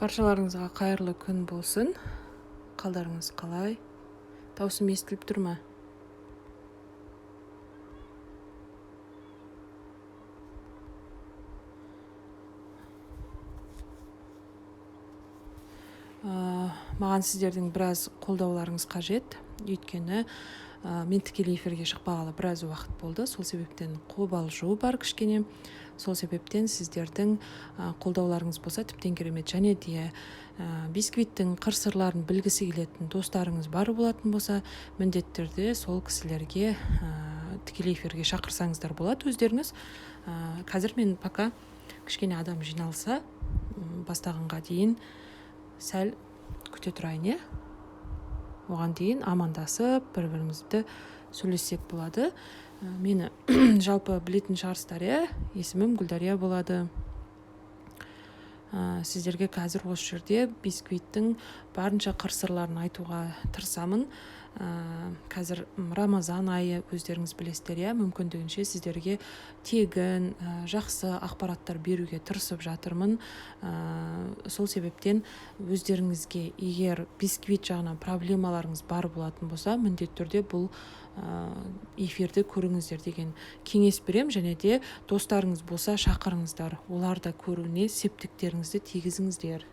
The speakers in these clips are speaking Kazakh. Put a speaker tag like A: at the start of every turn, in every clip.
A: Баршаларыңызға қайырлы күн болсын. Қалдарыңыз қалай? Даусым естіліп тұр ма? Маған сіздердің біраз қолдауларыңыз қажет. Өйткені мен тікелей эфирге шықпағалы біраз уақыт болды. Сол себептен қобалжу бар кішкене. Сол себептен сіздердің қолдауларыңыз болса тіптен керемет. Және де бисквиттің қыр-сырларын білгісі келетін достарыңыз бар болатын болса, міндетті түрде сол кісілерге тікелей эфирге шақырсаңыздар болады өздеріңіз. Қазір мен пока кішкене адам жиналса бастағанға дейін сәл күте тұрайын, оған дейін амандасып бір-бірімізді сөйлессек болады. Мені жалпы білетін шығарсыздар, есімім Гүлдария болады. Сіздерге қазір осы жерде бисквиттің барынша қыр-сырларын айтуға тырысамын. Қазір Рамазан айы, өздеріңіз білесіздер, мүмкіндігінше сіздерге тегін жақсы ақпараттар беруге тырысып жатырмын. Сол себептен өздеріңізге егер бисквит жағынан проблемаларыңыз бар болатын болса, міндетті түрде бұл эфирді көріңіздер деген кеңес берем. Және де достарыңыз болса шақырыңыздар, олар да көруіне септіктеріңізді тигізіңіздер.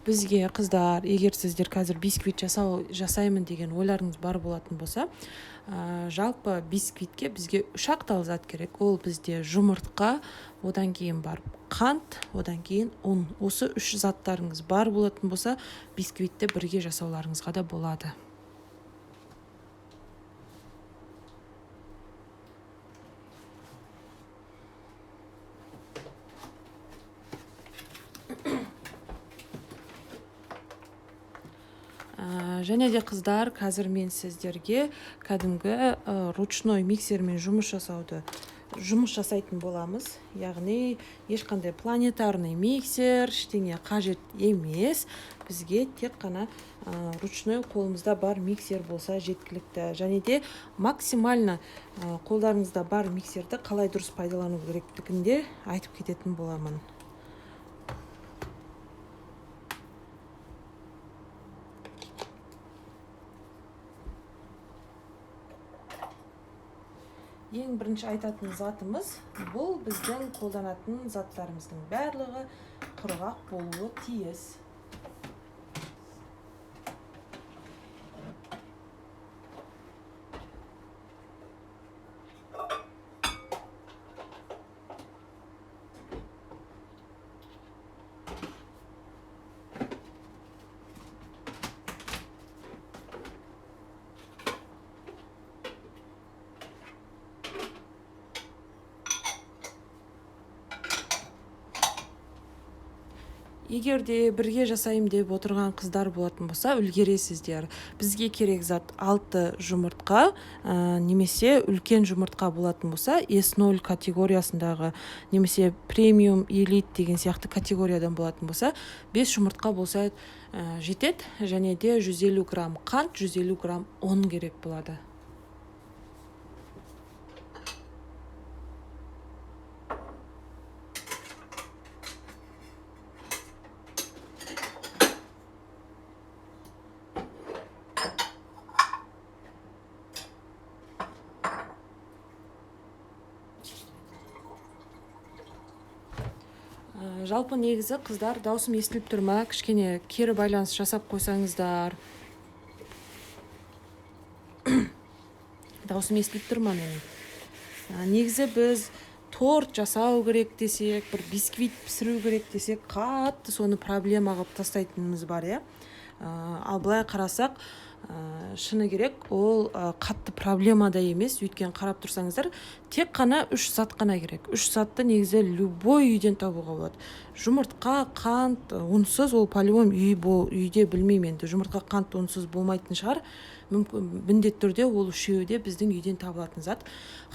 A: Бізге қыздар, егер сіздер қазір бисквит жасаймын деген ойларыңыз бар болатын болса, жалпы бисквитке бізге 3 ақтал зат керек. Ол бізде жұмыртқа, одан кейін бар қант, одан кейін ұн. Осы 3 заттарыңыз бар болатын болса, бисквитті бірге жасауларыңызға да болады. Және де қыздар, қазір мен сіздерге кәдімгі ручной миксермен жұмыс жасайтын боламыз. Яғни ешқандай планетарный миксер, ештеңе қажет емес. Бізге тек қана ручной қолымызда бар миксер болса жеткілікті. Және де максимально қолдарыңызда бар миксерді қалай дұрыс пайдалану керектігінде айтып кететін боламын. Ең бірінші айтатын затымыз, бұл біздің қолданатын заттарымыздың барлығы құрғақ болуы тиіс. Егер де бірге жасайым деп отырған қыздар болатын болса, үлгересіздер. Бізге керек зат 6 жұмыртқа, немесе үлкен жұмыртқа болатын болса, S0 категориясындағы, немесе премиум, элит деген сияқты категориядан болатын болса, 5 жұмыртқа болса жетеді. Және де 150 грамм қант, 150 грамм ұн керек болады. Жалпы негізі қыздар, даусым естіліп тұр ма? Кішкене кері байланыс жасап қойсаңыздар. Даусым естіліп тұр ма менің? Негізі біз торт жасау керек десек, бір бисквит пісіру керек десек, қатты соны проблема қылып тастайтынымыз бар, Ал былай қарасақ, шыны керек, ол қатты проблема да емес. Өйткені қарап тұрсаңыздар, тек қана 3 зат қана керек. 3 затты негізі любой үйден табуға болады. Жұмыртқа, қант, ұнсыз, ол по-любому үйде білмеймін енді. Жұмыртқа, қант, ұнсыз болмайтын шығар. Міндетті түрде ол үшеуі де біздің үйден табылатын зат.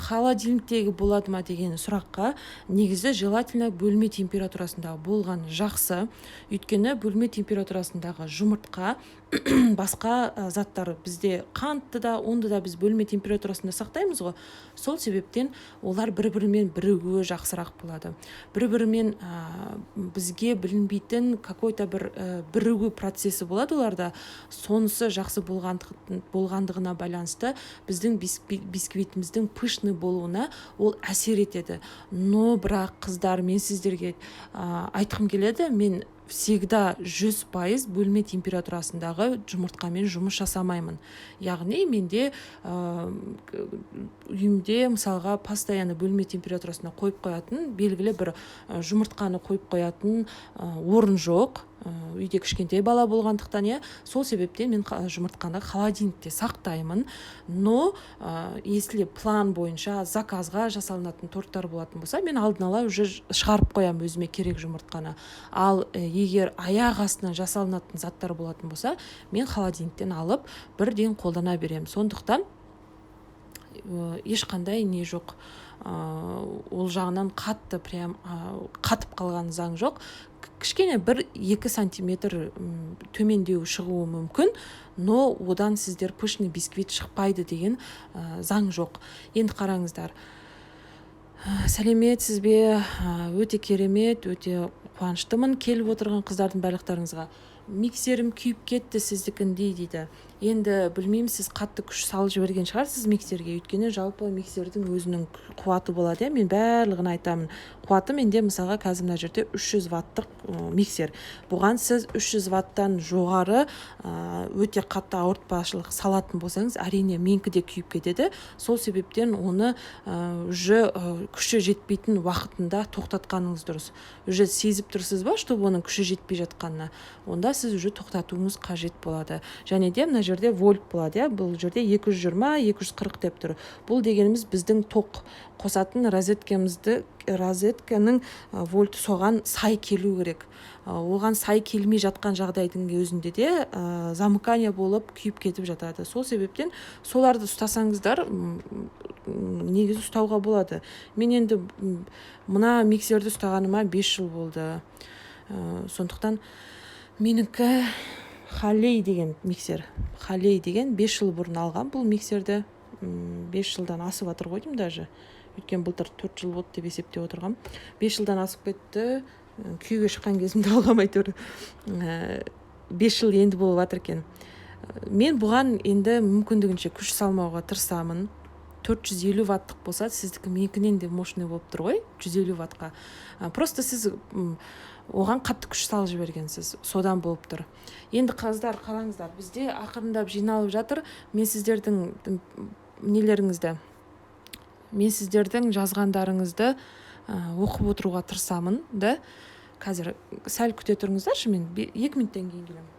A: Холодильниктегі болады ма деген сұраққа, негізі желательно бөлме температурасындағы болған жақсы. Өйткені бөлме температурасындағы жұмыртқа басқа заттар бізде қантты да ұнды да біз бөлме температурасында сақтаймыз ғой. Сол себептен олар бір-бірімен бірігуі жақсырақ болады. Бір-бірімен бізге білінбейтін какой-то бір бірігу процесі болады оларда. Сонысы жақсы болғандығына байланысты біздің бисквитіміздің пышный болуына ол әсер етеді. Но бірақ қыздар, мен сіздерге айтқым келеді, мен всегда 100% бөлме температурасындағы жұмыртқамен жұмыс жасамаймын. Яғни менде үйімде мысалға постоянно бөлме температурасына қойып қоятын, белгілі бір жұмыртқаны қойып қоятын орын жоқ. Үйде кішкентай бала болғандықтан, сол себептен мен жұмыртқаны холодильникте сақтаймын. Но если план бойынша заказға жасалынатын торттар болатын болса, мен алдын ала уже шығарып қоямын өзіме керек жұмыртқаны. Ал егер аяқ астынан жасалынатын заттар болатын болса, мен холодильниктен алып бірден қолдана беремін. Сондықтан ешқандай не жоқ. Ол жағынан қатып қалған заң жоқ. Кішкене 1-2 сантиметр төмендеу шығуы мүмкін, но одан сіздер пышный бисквит шықпайды деген заң жоқ. Енді қараңыздар. Сәлеметсіз бе? Өте керемет, өте қуаныштымын келіп отырған қыздардың барлықтарыңызға. Миксерім күйіп кетті сіздікіндей дейді. Енді білмеймін, сіз қатты күш салып жіберген шығарсыз миксерге. Өйткені жалпы миксердің өзінің қуаты болады. Мен барлығын айтамын. Қуаты менде мысалға қазір мына жерде 300 ваттық миксер. Бұған сіз 300 ваттан жоғары өте қатты ауыртпашылық салатын болсаңыз, әрине менікі де күйіп кетеді. Сол себептен оны күші жетпейтін уақытында тоқтатқаныңыз дұрыс. Уже сезіп тұрсыз ба, чтобы оның күші жетпей жатқанына? Онда сіз уже тоқтатуыңыз қажет болады. Және де мына жерде вольт болады, бұл жерде 220-240 деп тұр. Бұл дегеніміз біздің тоқ қосатын розетканың вольты соған сай келу керек. Оған сай келмей жатқан жағдайдың өзінде де замыкание болып күйіп кетіп жатады. Сол себептен соларды ұстасаңыздар негізі ұстауға болады. Мен енді мына миксерді ұстағаныма 5 жыл болды. Сондықтан менікі Халей деген миксер. Халей деген 5 жыл бұрын алған бұл миксерді. 5 жылдан асып атыр қойдым даже. Өткен былтыр 4 жыл болды деп есептеп отырғам. 5 жылдан асып кетті. Күйге шыққан кезімде алғам әйтеуір. 5 жыл енді болып жатыр екен. Мен бұған енді мүмкіндігінше күш салмауға тырысамын. 450 ваттық болса, сіздікі менікінен де мощный болып тұр ғой, 150 ваттқа. Просто сіз оған қатты күш салып жібергенсіз, содан болып тұр. Енді қыздар, қараңыздар, бізде ақырындап жиналып жатыр. Мен сіздердің жазғандарыңызды оқып отыруға тырысамын, да? Қазір сәл күте тұрыңыздаршы, мен 2 минуттан кейін келемін.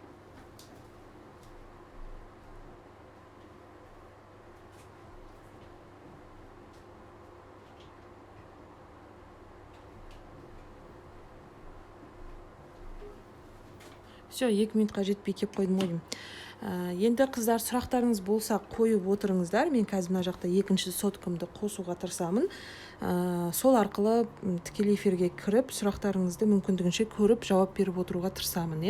A: Все, 2 минутқа жетпей кеп қойдым ойым. Енді қыздар, сұрақтарыңыз болса қойып отырыңыздар. Мен қазір мына жақта 2-ші соткамды қосуға тырысамын. Сол арқылы тікелей эфирге кіріп, сұрақтарыңызды мүмкіндігінше көріп, жауап беріп отыруға тырысамын,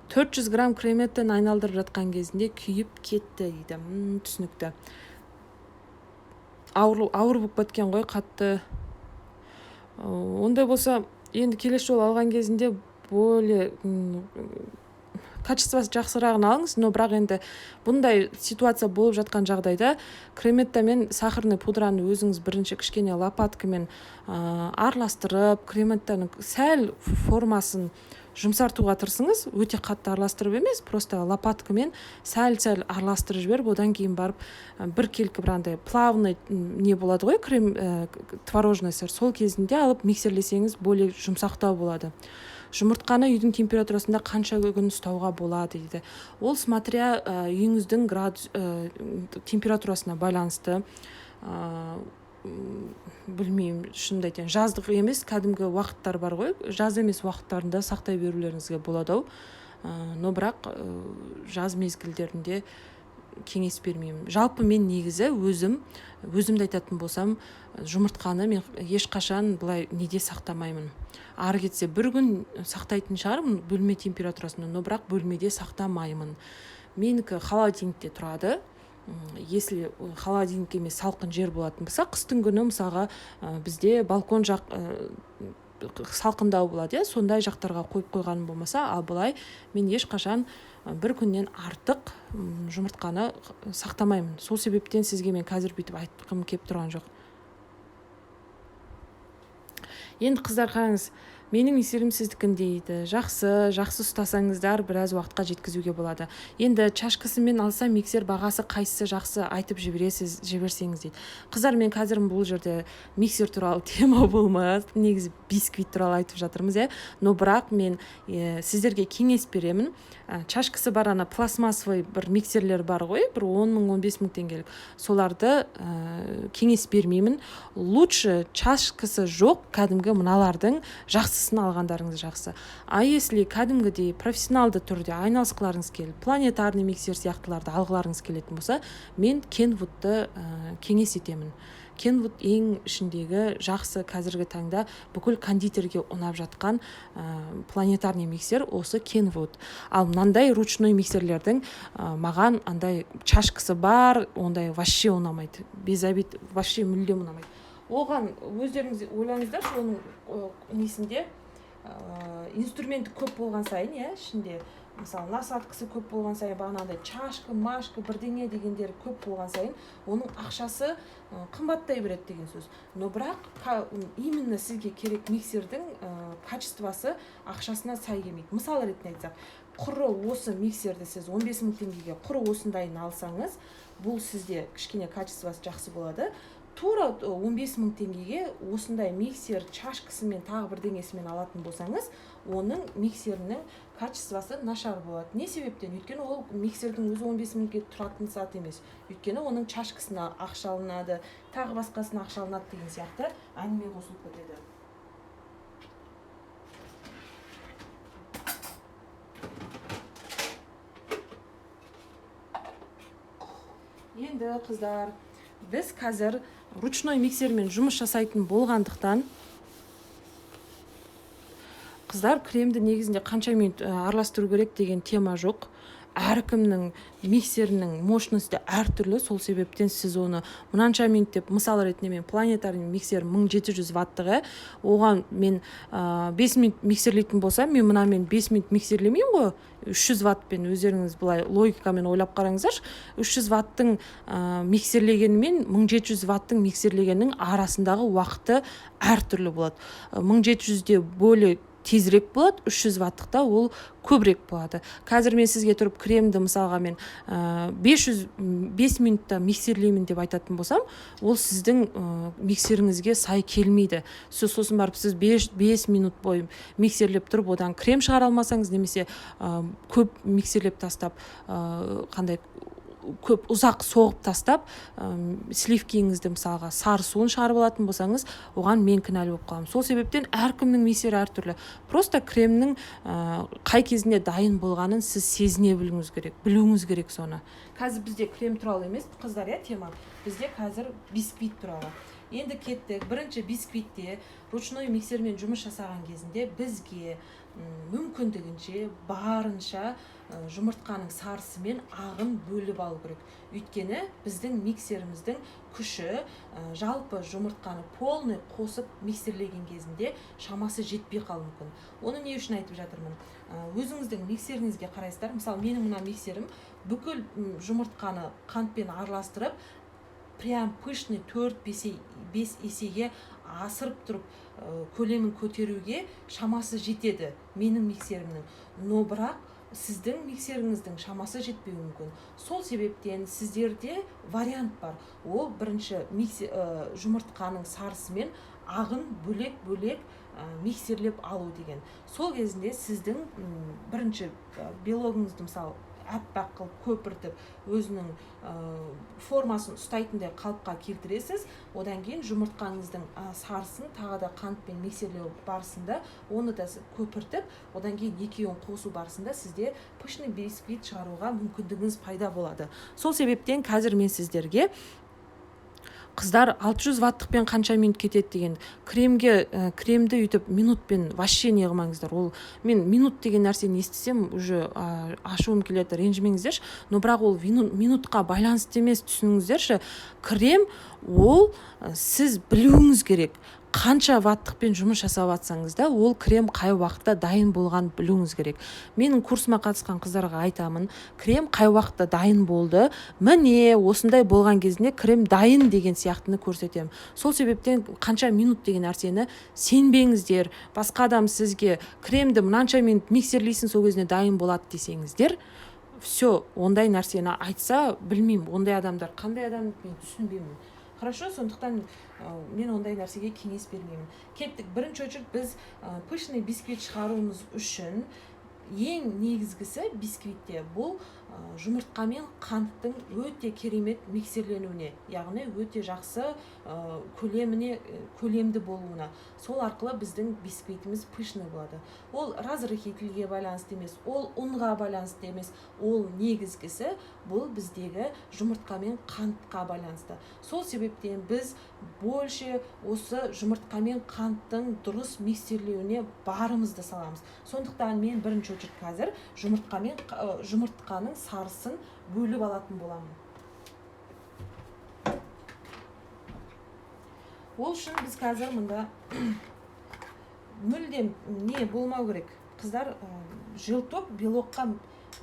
A: 400 грамм креметтен айналдырып жатқан кезінде күйіп кетті дейді. Түсінікті. Ауыр болып кеткен ғой, қатты. Ондай болса, енді келесі жол алған кезінде более качествосы жақсырағын алыңыз, но бірақ енді бұндай ситуация болып жатқан жағдайда креметта мен сахарный пудраны өзіңіз бірінші кішкене лопаткамен араластырып, креметтаның сәл формасын жұмсартуға тырысыңыз. Өте қатты араластырып емес, просто лопаткамен сәл-сәл араластырып жіберіп, одан кейін барып бір келкі бірандай плавный не болады ғой, творожный сыр, сол кезінде алып миксерлесеңіз более жұмсақтау болады. Жұмыртқаны үйдің температурасында қанша күн ұстауға болады дейді. Ол смотря үйіңіздің температурасына байланысты. Білмеймін, шынымды айтайын, жаздық емес, кәдімгі уақыттар бар ғой, жаз емес уақыттарында сақтай берулеріңізге болады. Но бірақ жаз мезгілдерінде кеңес бермеймін. Жалпы мен негізі өзімді айтатын болсам, жұмыртқаны мен ешқашан былай неде сақтамаймын. Ары кетсе бір күн сақтайтын шығармын бөлме температурасында, но бірақ бөлмеде сақтамаймын. Менікі холодильникте тұрады. Если холодильник емес салқын жер болатын болса, қыстың күні мысалға бізде балкон жақ салқындау болады, сондай жақтарға қойып қойғаным болмаса, ал былай мен ешқашан бір күннен артық жұмыртқаны сақтамаймын. Сол себептен сізге мен қазір бүйтіп айтқым келіп тұрған жоқ. Енді қыздар қараңыз, менің миксерім сіздікін дейді. Жақсы ұстасаңыздар біраз уақытқа жеткізуге болады. Енді чашкасымен алса миксер бағасы қайсысы жақсы айтып жіберсеңіз дейді. Қыздар, мен қазір бұл жерде миксер туралы тема болмас, негізі бисквит туралы айтып жатырмыз, но бірақ мен сіздерге кеңес беремін. Чашкасы бар ана пластмассовый бір миксерлер бар ғой, бір 10 мың 15 мың теңгелік. Соларды кеңес бермеймін. Лучше чашкасы жоқ кәдімгі мыналардың жақсысын алғандарыңыз жақсы. А если кәдімгідей профессионалды түрде айналысқыларыңыз келіп, планетарный миксер сияқтыларды алғыларыңыз келетін болса, мен Kenwood'ды кеңес етемін. Kenwood ең ішіндегі жақсы қазіргі таңда бүкіл кондитерге ұнап жатқан планетарный миксер осы Kenwood. Ал мынандай ручной миксерлердің маған андай чашкасы бар, ондай вообще ұнамайды. Без обид, вообще мүлдем ұнамайды. Оған өздеріңіз ойлаңыздар, оның несінде инструменті көп болған сайын, ішінде мысалы насадкасы көп болған сайын, бағанағыдай чашка, машка, бірдеңе дегендер көп болған сайын, оның ақшасы қымбаттай береді деген сөз. Но бірақ именно сізге керек миксердің качествосы ақшасына сай келмейді. Мысалы ретінде айтсақ, құры осы миксерді сіз 15 мың теңгеге құры осындайын алсаңыз, бұл сізде кішкене качествосы жақсы болады. Тура 15 мың теңгеге осындай миксер чашкасымен тағы бірдеңесімен алатын болсаңыз, оның миксерінің качествосы нашар болады. Не себептен? Өйткені ол миксердің өзі 15 мыңға тұратын сат емес. Өйткені оның чашкасына ақша алынады, тағы басқасына ақша алынады деген сияқты әңгіме қосылып кетеді. Енді қыздар, біз қазір ручной миксермен жұмыс жасайтын болғандықтан, қыздар, кремді негізінде қанша минут араластыру керек деген тема жоқ. Әркімнің миксерінің мощности әртүрлі, сол себептен сіз оны мынанша минут деп, мысал ретінде мен планетарный миксер 1700 ваттығы, оған мен 5 минут миксерлейтін болса, мен мұнамен 5 минут миксерлемеймін ғой, 300 ваттпен. Өздеріңіз былай логикамен ойлап қараңыздар, 300 ваттың миксерлегенімен 1700 ваттың миксерлегенінің арасындағы уақыты әртүрлі болады. 1700-де бөлек тезірек болады, 300 ваттықта ол көбірек болады. Қазір мен сізге тұрып кремді мысалға мен 5 минутта миксерлеймін деп айтатын болсам, ол сіздің миксеріңізге сай келмейді. Сосын барып сіз 5 минут бойы миксерлеп тұрып, одан крем шығара алмасаңыз, немесе көп миксерлеп тастап, қандай көп ұзақ соғып тастап, сливкеңізді мысалға сары суын шығарып алатын болсаңыз, оған мен кінәлі болып қаламын. Сол себептен әркімнің миксері әртүрлі. Просто кремнің қай кезінде дайын болғанын сіз сезіне білуіңіз керек соны. Қазір бізде крем туралы емес, қыздар, тема. Бізде қазір бисквит туралы. Енді кеттік. Бірінші бисквитте ручной миксермен жұмыс жасаған кезінде бізге мүмкіндігінше барынша жұмыртқаның сарысы мен ағын бөліп алу керек. Өйткені біздің миксеріміздің күші жалпы жұмыртқаны полный қосып миксерлеген кезінде шамасы жетпей қалуы мүмкін. Оны не үшін айтып жатырмын? Өзіңіздің миксеріңізге қарайсыздар. Мысалы, менің мына миксерім бүкіл жұмыртқаны қантпен араластырып, прям пышный 4-5 есеге асырып тұрып көлемін көтеруге шамасы жетеді менің миксерімнің. Но бірақ сіздің миксеріңіздің шамасы жетпеуі мүмкін. Сол себептен сіздерде вариант бар. Ол бірінші жұмыртқаның сарысы мен ағын бөлек миксерлеп алу деген. Сол кезінде сіздің бірінші белогыңызды мысалы аппақ қылып көпіртіп өзінің формасын ұстайтындай қалыпқа келтіресіз. Одан кейін жұмыртқаңыздың сарысын тағы да қантпен миксерлеу барысында оны да көпіртіп, одан кейін екеуін қосу барысында сізде пышный бисквит шығаруға мүмкіндігіңіз пайда болады. Сол себептен қазір мен сіздерге қыздар 600 ваттықпен қанша минут кетеді деген кремді үйтіп минутпен вообще не қылмаңыздар. Ол мен минут деген нәрсені естісем уже ашуым келеді, ренжімеңіздерші. Но бірақ ол минутқа байланысты емес, түсініңіздерші. Крем ол сіз білуіңіз керек. Қанша ваттықпен жұмыс жасап жатсаңыз да, ол крем қай уақытта дайын болған білуіңіз керек. Менің курсыма қатысқан қыздарға айтамын, крем қай уақытта дайын болды, міне осындай болған кезінде крем дайын деген сияқтыны көрсетемін. Сол себептен қанша минут деген нәрсені сенбеңіздер. Басқа адам сізге кремді мынанша минут миксерлейсің, сол кезінде дайын болады десеңіздер, все, ондай нәрсені айтса, білмеймін, ондай адамдар қандай адам, мен түсінбеймін. Хорошо, сондықтан мен ондай нәрсеге кеңес бермеймін. Кеттік, бірінші очередь біз пышный бисквит шығаруымыз үшін ең негізгісі бисквитте бұл жұмыртқа мен қанттың өте керемет миксерленуіне, яғни өте жақсы көлемді болуына. Сол арқылы біздің бисквитіміз пышный болады. Ол разрыхительге байланысты емес, ол ұнға байланысты емес, ол негізгісі бұл біздегі жұмыртқа мен қантқа байланысты. Сол себептен біз больше осы жұмыртқа мен қанттың дұрыс миксерлеуіне барымызды саламыз. Сондықтан мен бірінші очередь қазір жұмыртқаның сарысын бөліп алатын боламын. Ол үшін біз қазір мұнда мүлдем не болмау керек. Қыздар желток белокқа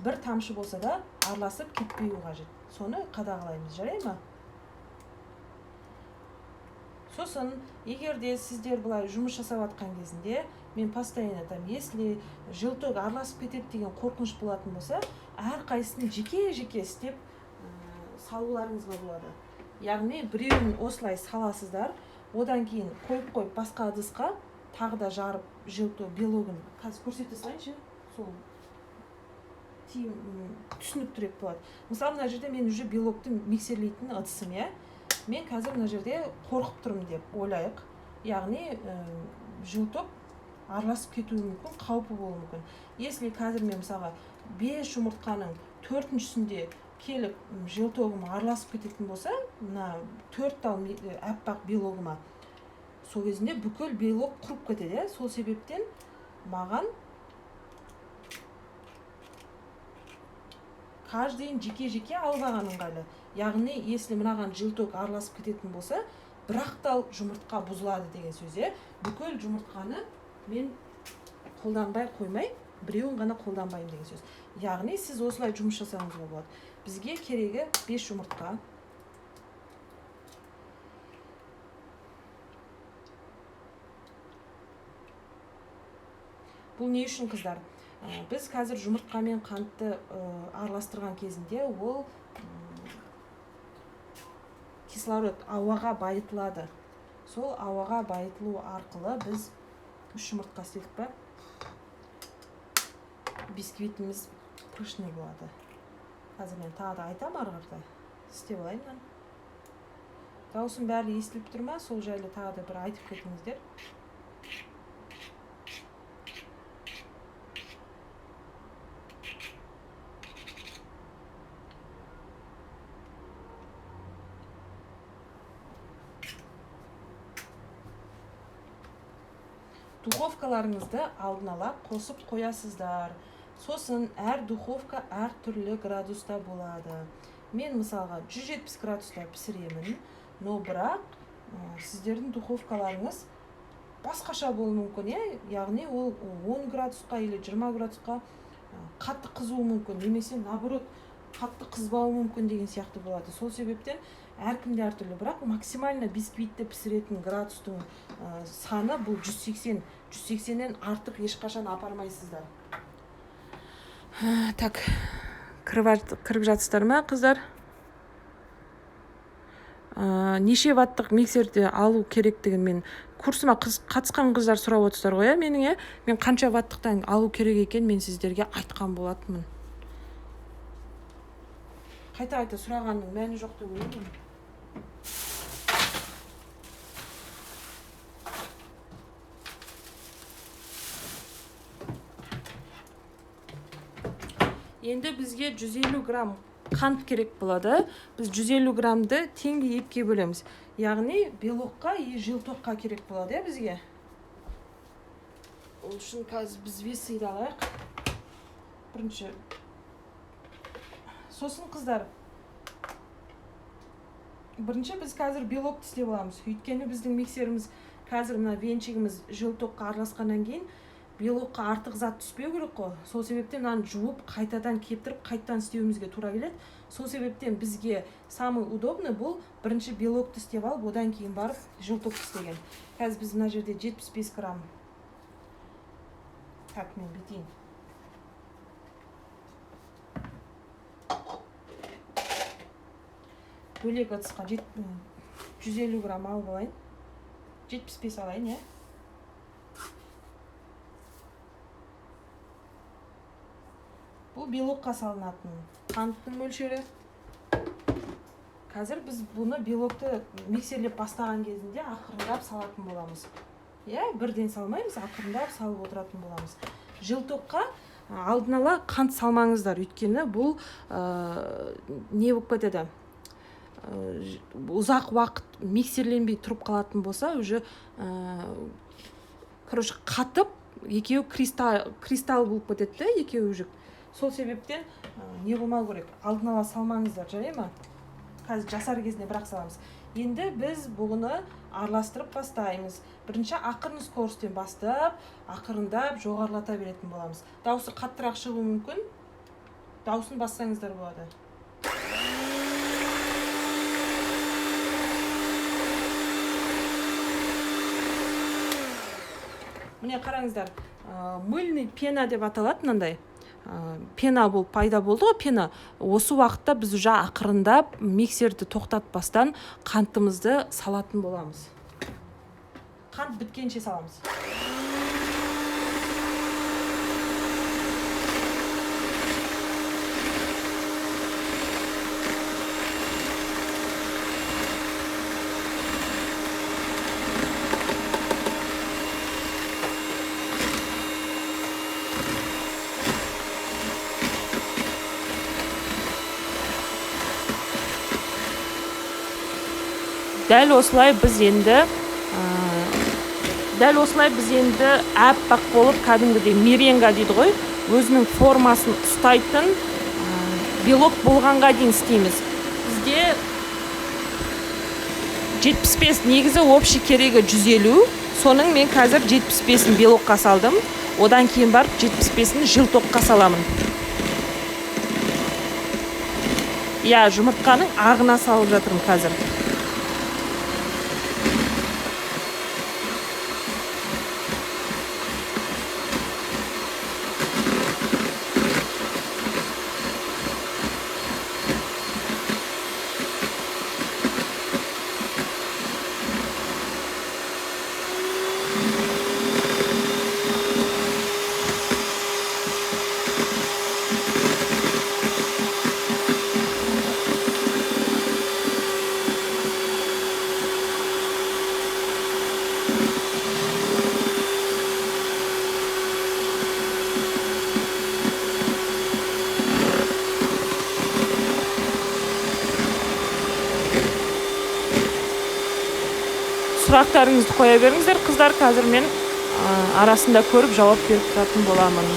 A: бір тамшы болса да араласып кетпеуі қажет. Соны қадағалаймыз, жарай ма? Сосын, егер де сіздер бұлай жұмыс жасап жатқан кезінде, мен постоянно если желток араласып кетеді деген қорқыныш болатын болса, әрқайсысын жеке-жеке істеп салуларыңызға болады. Яғни біреуін осылай саласыздар, одан кейін қойып басқа ыдысқа тағы да жарып желток белогын қазір көрсете салайыншы, сол түсініктірек болады. Мысалы, мына жерде мен уже белокты миксерлейтін ыдысым, мен қазір мына жерде қорқып тұрмын деп ойлайық. Яғни желток араласып кетуі мүмкін, қаупі болуы мүмкін. Если қазір мен мысалға 5 жұмыртқаның 4-шісінде келіп желтогым араласып кететін болса, мына 4 тал аппақ белогыма, сол кезінде бүкіл белок құрып кетеді. Сол себептен маған каждыйын жеке-жеке алып алған ыңғайлы. Яғни, если мынаған желток араласып кететін болса, бір-ақ тал жұмыртқа бұзылады деген сөз. Бүкіл жұмыртқаны мен қолданбай қоймай, біреуін ғана қолданбайым деген сөз. Яғни, сіз осылай жұмыс жасауыңызға болады. Бізге керегі 5 жұмыртқа. Бұл не үшін, қыздар? Біз қазір жұмыртқа мен қантты араластырған кезінде ол кислород ауаға байытылады. Сол ауаға байытылу арқылы біз 3 жұмыртқа істедік па, бисквитіміз пышный болады. Қазір мен тағы да айтам арғарда. Істеп алайын. Дауысым бәрі естіліп тұр ма? Сол жайлы тағы да бір айтып кетіңіздер. Духовкаларыңызды алдын ала қосып қоясыздар. Сосын әр духовка әр түрлі градуста болады. Мен мысалға 170 градуста пісіремін, но бірақ сіздердің духовкаларыңыз басқаша болуы мүмкін, яғни ол 10 градусқа или 20 градусқа қатты қызуы мүмкін, немесе наоборот қатты қызбауы мүмкін деген сияқты болады. Сол себептен әркімде әртүрлі, бірақ максимально бисквитті пісіретін градустың саны бұл 180. 180-нен артық ешқашан апармайсыздар. Так, кіріп жатсыздар ма, қыздар? Неше ваттық миксерді алу керектігін мен курсыма қатысқан қыздар сұрап отырсыздар ғой, мен қанша ваттықтан алу керек екен мен сіздерге айтқан болатынмын. қайта сұрағанның мәні жоқ деп ойлаймын. Енді бізге 150 грамм қант керек болады. Біз 150 граммды теңге епке бөлеміз. Яғни белокқа и желтоққа керек болады, бізге. Ол үшін қазір біз весейді алайық. Бірінші. Сосын қыздар. Бірінші біз қазір белокты істеп аламыз. Өйткені біздің миксеріміз қазір мына венчигіміз желтоққа араласқаннан кейін белокқа артық зат түспеу керек қой. Сол себептен мынаны жуып, қайтадан кептіріп, қайтадан істеуімізге тура келеді. Сол себептен бізге самый удобный бұл бірінші белокты істеп алып, одан кейін барып желтоқты істеген. Қазір біз мына жерде 75 грамм. Так, мен бітейін. Бөлек ыдысқа 150 грамм алып алайын. 75 алайын, е? Бұл белокқа салынатын қанттың мөлшері. Қазір біз бұны белокты миксерлеп бастаған кезінде ақырындап салатын боламыз. Бірден салмаймыз, ақырындап салып отыратын боламыз. Желтоққа алдын ала қант салмаңыздар, өйткені бұл не болып кетеді? Ұзақ уақыт миксерленбей тұрып қалатын болса, уже қатып, екеуі кристалл болып кетеді, екеуі жүк. Сол себептен не болмау керек? Алдын ала салмаңыздар, жарай ма? Қазір жасар кезінде бірақ саламыз. Енді біз бұны араластырып бастаймыз. Бірінші ақырын скоростен бастап, ақырындап жоғарылата беретін боламыз. Дауысы қаттырақ шығуы мүмкін. Дауысын бассаңыздар болады. Міне қараңыздар, мыльный пена деп аталады мынандай. Пена бұл пайда болды ғой, пена. Осы уақытта біз уже ақырындап миксерді тоқтатпастан қантымызды салатын боламыз. Қант біткенше саламыз. Дәл осылай біз енді әппақ болып, кәдімгідей меренга дейді ғой, өзінің формасын ұстайтын белок болғанға дейін істейміз. Бізде 75 негізі общий керегі 150, соның мен қазір 75-ін белокқа салдым, одан кейін барып 75-ін желтоққа саламын. Жұмыртқаның ағына салып жатырмын қазір. Сұрақтарыңызды қоя беріңіздер, қыздар, қазір мен арасында көріп жауап беріп тұратын боламын.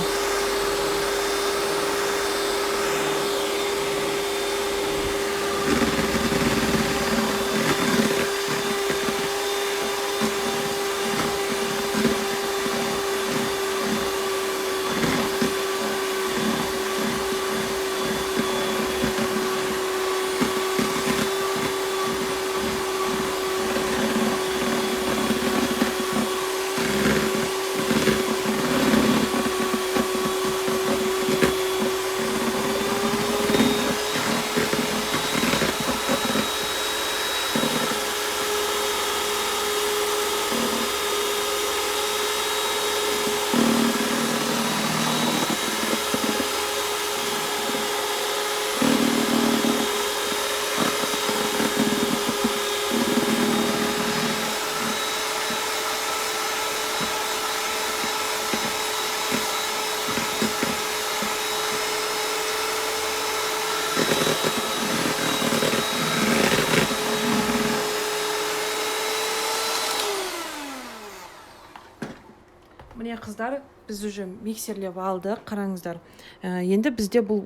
A: қыздар, біз уже миксерлеп алдық, қараңыздар. Енді бізде бұл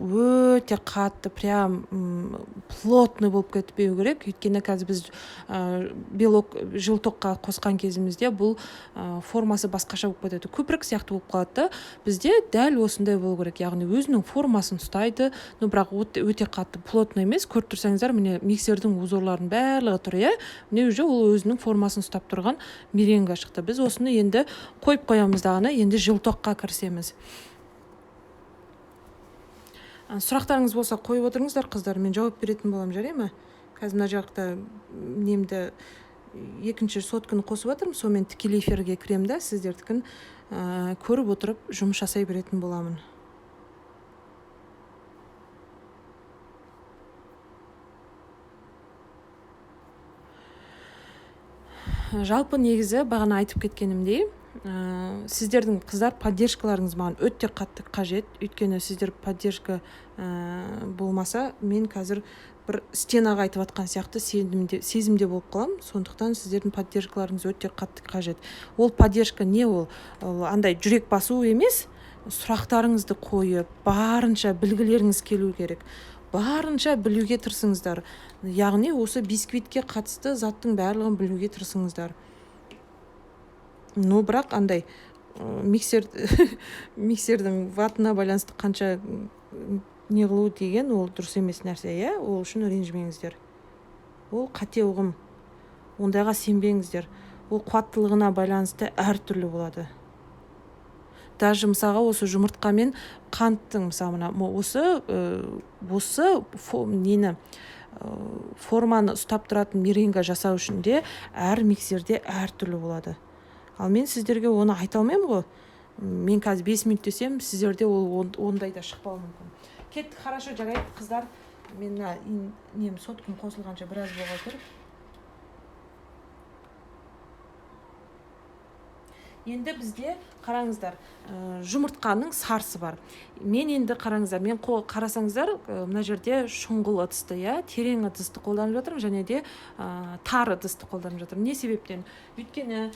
A: өте қатты, прям плотный болып кетпеу керек. Өйткені қазір біз белок жылтоққа қосқан кезімізде бұл формасы басқаша болып кетеді. Көпірік сияқты болып қалады. Бізде дәл осындай болу керек. Яғни өзінің формасын ұстайды, но бірақ өте қатты плотный емес. Көріп тұрсаңыздар, міне миксердің узорларының барлығы тұр, иә. Міне уже ол өзінің формасын ұстап тұрған меренга шықты. Біз осыны енді қойып қоямыз дағыны, енді жылтоққа кірісеміз. Сұрақтарыңыз болса қойып отырыңыздар, қыздар, мен жауап беретін болам, жарай ма? Қазір мына жақта немді екінші сотканы қосып жатырмын, сонымен тікелей эфирге кіремін да, сіздердікін көріп отырып жұмыс жасай беретін боламын. Жалпы негізі бағана айтып кеткенімдей, сіздердің қыздар поддержкаларыңыз маған өте қатты қажет. Өйткені сіздер поддержка болмаса, мен қазір бір стенаға айтып атқан сияқты сезімде болып қалам. Сондықтан сіздердің поддержкаларыңыз өте қатты қажет. Ол поддержка не ол? Андай жүрек басу емес, сұрақтарыңызды қойып, барынша білгілеріңіз келу керек. Барынша білуге тырысыңыздар. Яғни осы бисквитке қатысты заттың барлығын білуге тырысыңыздар. Но бірақ андай миксердің ватына байланысты қанша не қылу деген ол дұрыс емес нәрсе, иә? Ол үшін ренжімеңіздер. Ол қате ұғым. Ондайға сенбеңіздер. Ол қуаттылығына байланысты әртүрлі болады. Даже мысалға осы жұмыртқамен қанттың мысалына осы нені форманы ұстап тұратын меренга жасау үшін де әр миксерде әртүрлі болады. Ал мен сіздерге оны айта алмаймын ғой. Мен қазір 5 минут десем, сіздерде ол ондайда шықпауы мүмкін. Кеттік, хорошо, жарайды, қыздар. Мен нем соткым қосылғанша біраз болғалы тұр. Енді бізде қараңыздар, жұмыртқаның сарысы бар. Мен енді қараңыздар, мен қарасаңыздар, мына жерде шұңғыл ыдысты, иә, терең ыдысты қолданып жатырмын, және де тар ыдысты қолданып жатырмын. Не себептен? Өйткені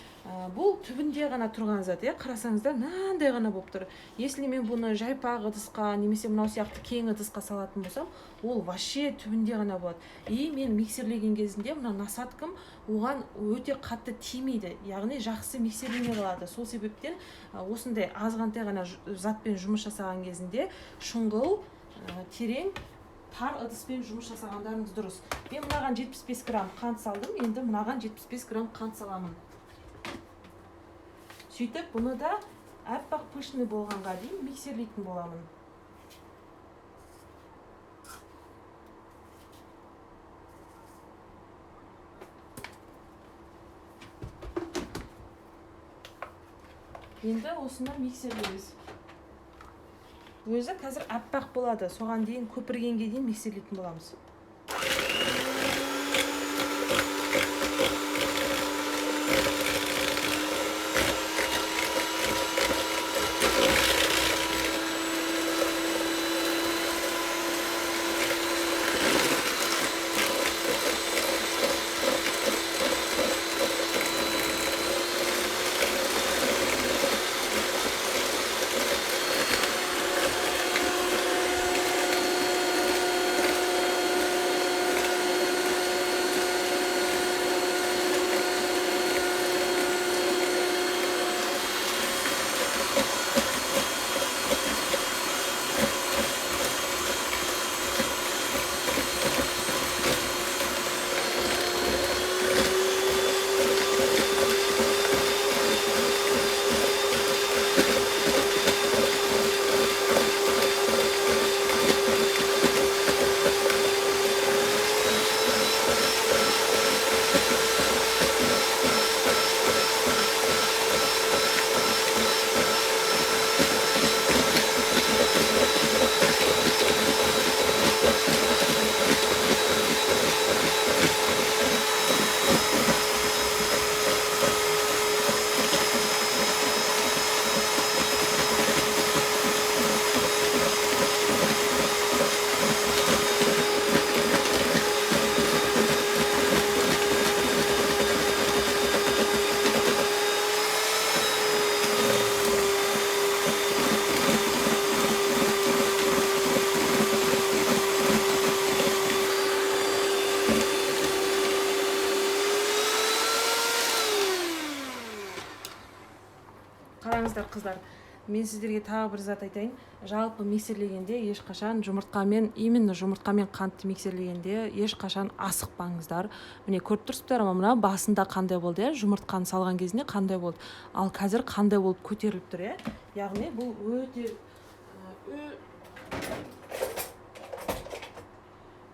A: бұл түбінде ғана тұрған зат, иә, қарасаңыздар, мынандай ғана болып тұр. Если мен бұны жайпақ ыдысқа, немесе мынау сияқты кең ыдысқа салатын болсам, ол вообще түбінде ғана болады. И мен миксерлеген кезінде мына насадкам оған өте қатты тимейді. Яғни жақсы миксерлене қалады. Сол себептен осындай азғантай ғана затпен жұмыс жасаған кезінде шұңғыл, терең, тар ыдыспен жұмыс жасағандарыңыз дұрыс. Мен мынаған 75 грамм қант салдым, енді мынаған 75 грамм қант саламын. Сөйтіп, бұны да әппақ пышный болғанға дейін миксерлейтін боламын. Енді осыны миксерлейміз. Өзі қазір әппақ болады. Соған дейін көпіргенге дейін миксерлейтін боламыз. мен сіздерге тағы бір зат айтайын. Жалпы миксерлегенде ешқашан именно жұмыртқамен қантты миксерлегенде ешқашан асықпаңыздар. Міне көріп тұрсыздар, мына басында қандай болды, жұмыртқаны салған кезінде қандай болды. Ал қазір қандай болып көтеріліп тұр, яғни бұл өте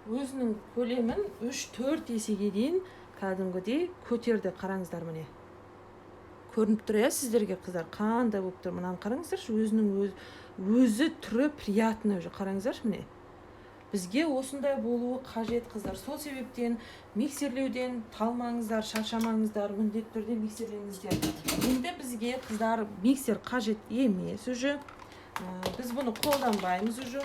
A: өзінің көлемін 3-4 есеге дейін кәдімгідей көтерді. Қараңыздар, міне көрініп тұр, сіздерге қыздар, қандай болып тұр. Мынаны қараңыздаршы, өзі түрі приятный уже. Қараңыздаршы, міне бізге осындай болуы қажет, қыздар. Сол себептен миксерлеуден талмаңыздар, шаршамаңыздар, міндетті түрде миксерлеңіздер. Енді бізге, қыздар, миксер қажет емес уже. Біз бұны қолданбаймыз уже.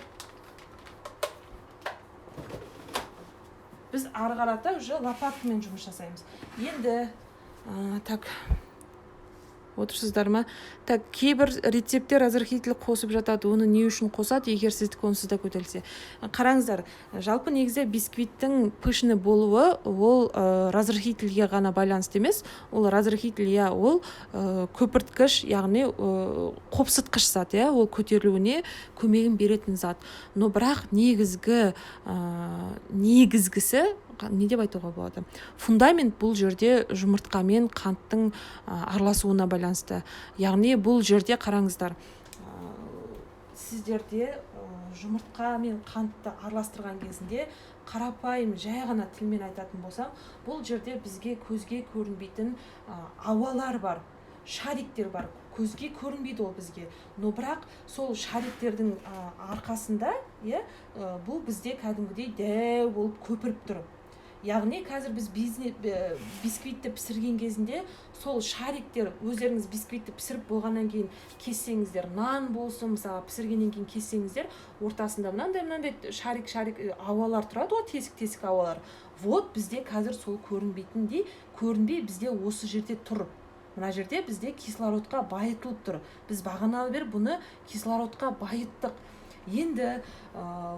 A: Біз ары қарата уже лопатамен жұмыс жасаймыз. Енді отырсыздар ма? Кейбір рецепттер разрыхлитель қосып жатады. Оны не үшін қосады, егер сіздікі онсыз да көтерілсе? Қараңыздар, жалпы негізі бисквиттің пышны болуы ол разрыхлительге ғана байланысты емес. Ол разрыхлитель, ол көпірткіш, яғни қопсытқыш зат, ол көтерілуіне көмегін беретін зат. Но бірақ негізгісі не деп айтуға болады? Фундамент бұл жерде жұмыртқамен қанттың араласуына байланысты. Яғни бұл жерде қараңыздар, сіздерде жұмыртқа мен қантты араластырған кезінде қарапайым жай ғана тілмен айтатын болсам, бұл жерде бізге көзге көрінбейтін ауалар бар, шариктер бар. Көзге көрінбейді ол бізге. Но бірақ сол шариктердің арқасында, бұл бізде кәдімгідей дәу болып көпіріп тұр. Яғни қазір біз бисквитті пісірген кезінде сол шариктер, өздеріңіз бисквитті пісіріп болғаннан кейін кессеңіздер, нан болсын, мысалы пісіргеннен кейін кессеңіздер, ортасында мынандай шарик ауалар тұрады, тесік ауалар. Вот бізде қазір сол көрінбей бізде осы жерде тұр. Мына жерде бізде кислородқа байытылып тұр. Біз бағаналы бері бұны кислородқа байыттық. Енді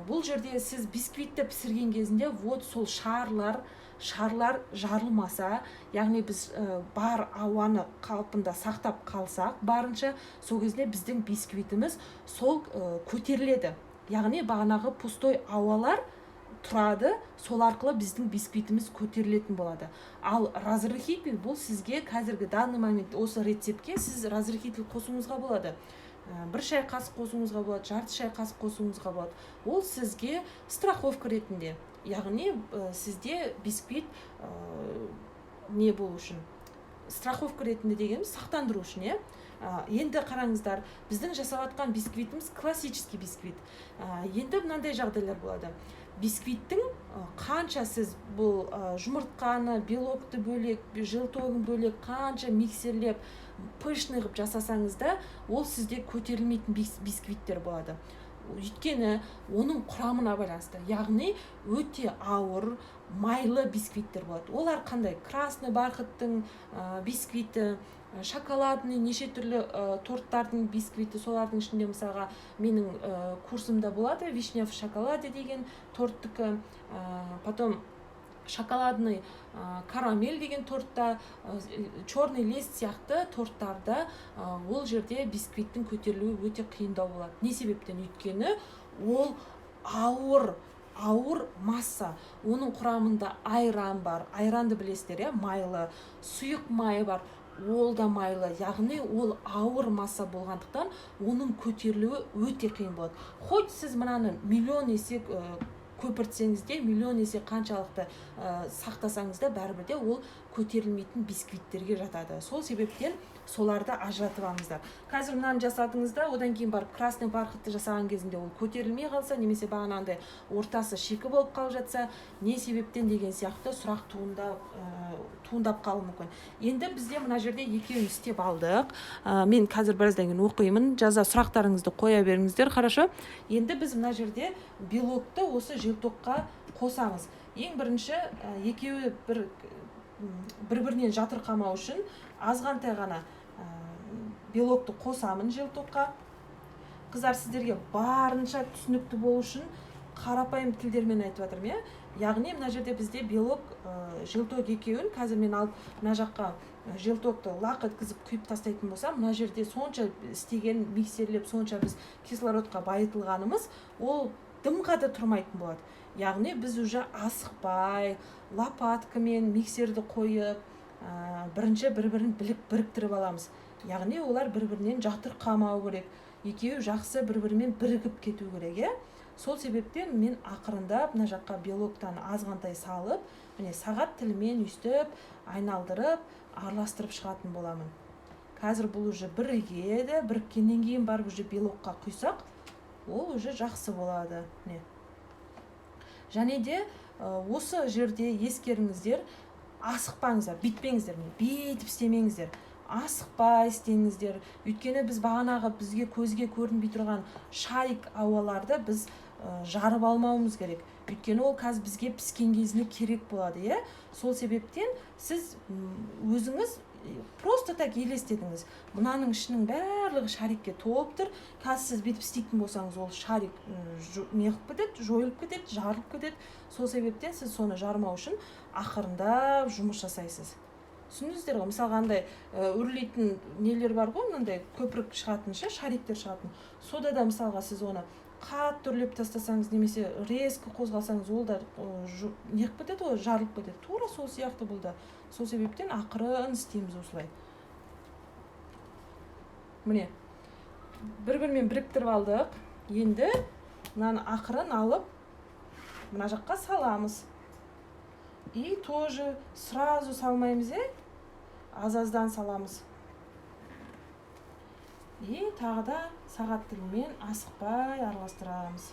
A: бұл жерде сіз бисквитті пісірген кезінде вот сол шарлар жарылмаса, яғни біз бар ауаны қалпында сақтап қалсақ, барынша сол кезде біздің бисквитіміз сол көтеріледі. Яғни бағанағы пустой ауалар тұрады, сол арқылы біздің бисквитіміз көтерілетін болады. Ал разрыхлитель бұл сізге қазіргі данный момент осы рецептке сіз разрыхлитель қосуыңызға болады. 1 шай қасық қосуыңызға болады, жарты шай қасық қосуыңызға болады. Ол сізге страховка ретінде. Яғни сізде бисквит не болу үшін? Страховка ретінде дегеніміз сақтандыру үшін, Енді қараңыздар, біздің жасаватқан бисквитіміз классический бисквит. Енді мынандай жағдайлар болады. Бисквиттің қанша сіз бұл жұмыртқаны, белокты бөлек, желтогын бөлек, қанша миксерлеп, пышный қып жасасаңыз да, ол сізде көтерілмейтін бисквиттер болады. Өйткені оның құрамына байланысты. Яғни өте ауыр, майлы бисквиттер болады. Олар қандай? Красный бархаттың бисквиті, шоколадный неше түрлі торттардың бисквиті, солардың ішінде мысалға менің курсымда болады, вишня в шоколаде деген торттікі, потом шоколадный карамель деген тортта, черный лист сияқты торттарда ол жерде бисквиттің көтерілуі өте қиындау болады. Не себептен? Өйткені ол ауыр масса. Оның құрамында айран бар. Айранды білесіздер, майлы, сұйық майы бар. Ол да майлы, яғни ол ауыр масса болғандықтан оның көтерілуі өте қиын болады. Хоть сіз мынаны миллион есе көпіртсеңіз де, миллион есе қаншалықты сақтасаңыз да, бәрібір де ол көтерілмейтін бисквиттерге жатады. Сол себептен соларды ажыратып алыңыздар. Қазір мынаны жасадыңызда, одан кейін барып красный бархатты жасаған кезінде ол көтерілмей қалса, немесе бағанағындай ортасы шикі болып қалып жатса, не себептен деген сияқты сұрақ туындап қалуы мүмкін. Енді бізде мына жерде екеуін істеп алдық. Мен қазір біраздан кейін оқимын. Жаза сұрақтарыңызды қоя беріңіздер, хорошо? Енді біз мына жерде белокты осы желтоққа қосамыз. Ең бірінші екеуі бір-бірінен жатырқамау үшін азғантай ғана белокты қосамын желтоққа. Қыздар, сіздерге барынша түсінікті болу үшін қарапайым тілдермен айтып жатырмын, иә. Яғни мына жерде бізде белок, желток екеуін қазір мен алып мына жаққа желтокты лақ еткізіп құйып тастайтын болсам, мына жерде сонша істеген, миксерлеп, сонша біз кислородқа байытылғанымыз, ол дымға да тұрмайтын болады. Яғни біз уже асықпай, лопаткамен миксерді қойып, бірінші бір-бірін біріктіріп аламыз. Яғни олар бір-бірінен жатырқамау керек. Екеуі жақсы бір-бірімен бірігіп кету керек, иә. Сол себептен мен ақырындап мына жаққа белоктан азғантай салып, міне сағат тілімен үстіп, айналдырып, араластырып шығатын боламын. Қазір бұл уже бірігеді, біріккеннен кейін барып уже белокқа құйсақ, ол уже жақсы болады. Және де осы жерде ескеріңіздер, асықпаңыздар, бүйтпеңіздер, бүйтіп істемеңіздер. Асықпай істеңіздер. Өйткені біз бағанағы бізге көзге көрінбей тұрған шарик ауаларды біз жарып алмауымыз керек. Өйткені ол қазір бізге піскен кезінде керек болады, иә. Сол себептен сіз өзіңіз просто так елестетіңіз. Мынаның ішінің барлығы шарикке толып тұр. Қазір сіз бүйтіп істейтін болсаңыз, ол шарик неғып кетеді, жойылып кетеді, жарылып кетеді. Сол себептен сіз соны жармау үшін ақырындап жұмыс жасайсыз. Түсіндіңіздер ғой, мысалға андай үрлейтін нелер бар ғой, мынандай көпірік шығатын, шариктер шығатын. Сода да мысалға сіз оны қатты үрлеп тастасаңыз, немесе резко қозғалсаңыз, ол да неғып кетеді, ол жарылып кетеді. Тура сол сияқты бұл да. Сол себептен ақырын істейміз осылай. Міне, бір-бірімен біріктіріп алдық. Енді мынаны ақырын алып, мына жаққа саламыз. И тоже сразу салмаймыз, аз-аздан саламыз. И тағы да сағат тілімен асықпай араластырамыз.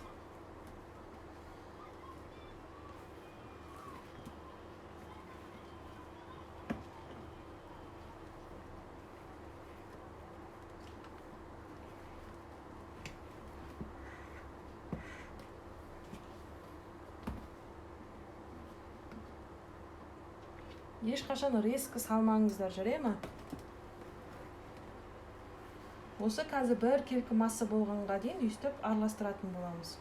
A: Ешқашан резко салмаңыздар, жүре ме? Осы қазір бір келкі масса болғанға дейін үстіп араластыратын боламыз.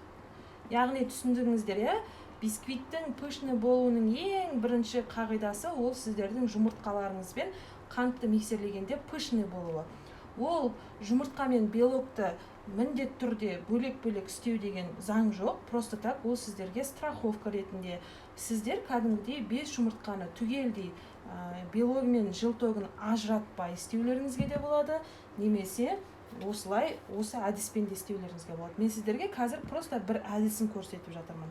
A: Яғни түсіндіңіздер, иә? Бисквиттің пышный болуының ең бірінші қағидасы ол сіздердің жұмыртқаларыңызбен қантты миксерлегенде пышный болуы. Ол жұмыртқа мен белокты міндет түрде бөлек-бөлек істеу деген заң жоқ. Просто так ол сіздерге страховка ретінде. Сіздер кәдімгідей 5 жұмыртқаны түгелдей белогі мен желтогын ажыратпай істеулеріңізге де болады, немесе осылай осы әдіспен де істеулеріңізге болады. Мен сіздерге қазір просто бір әдісін көрсетіп жатырмын.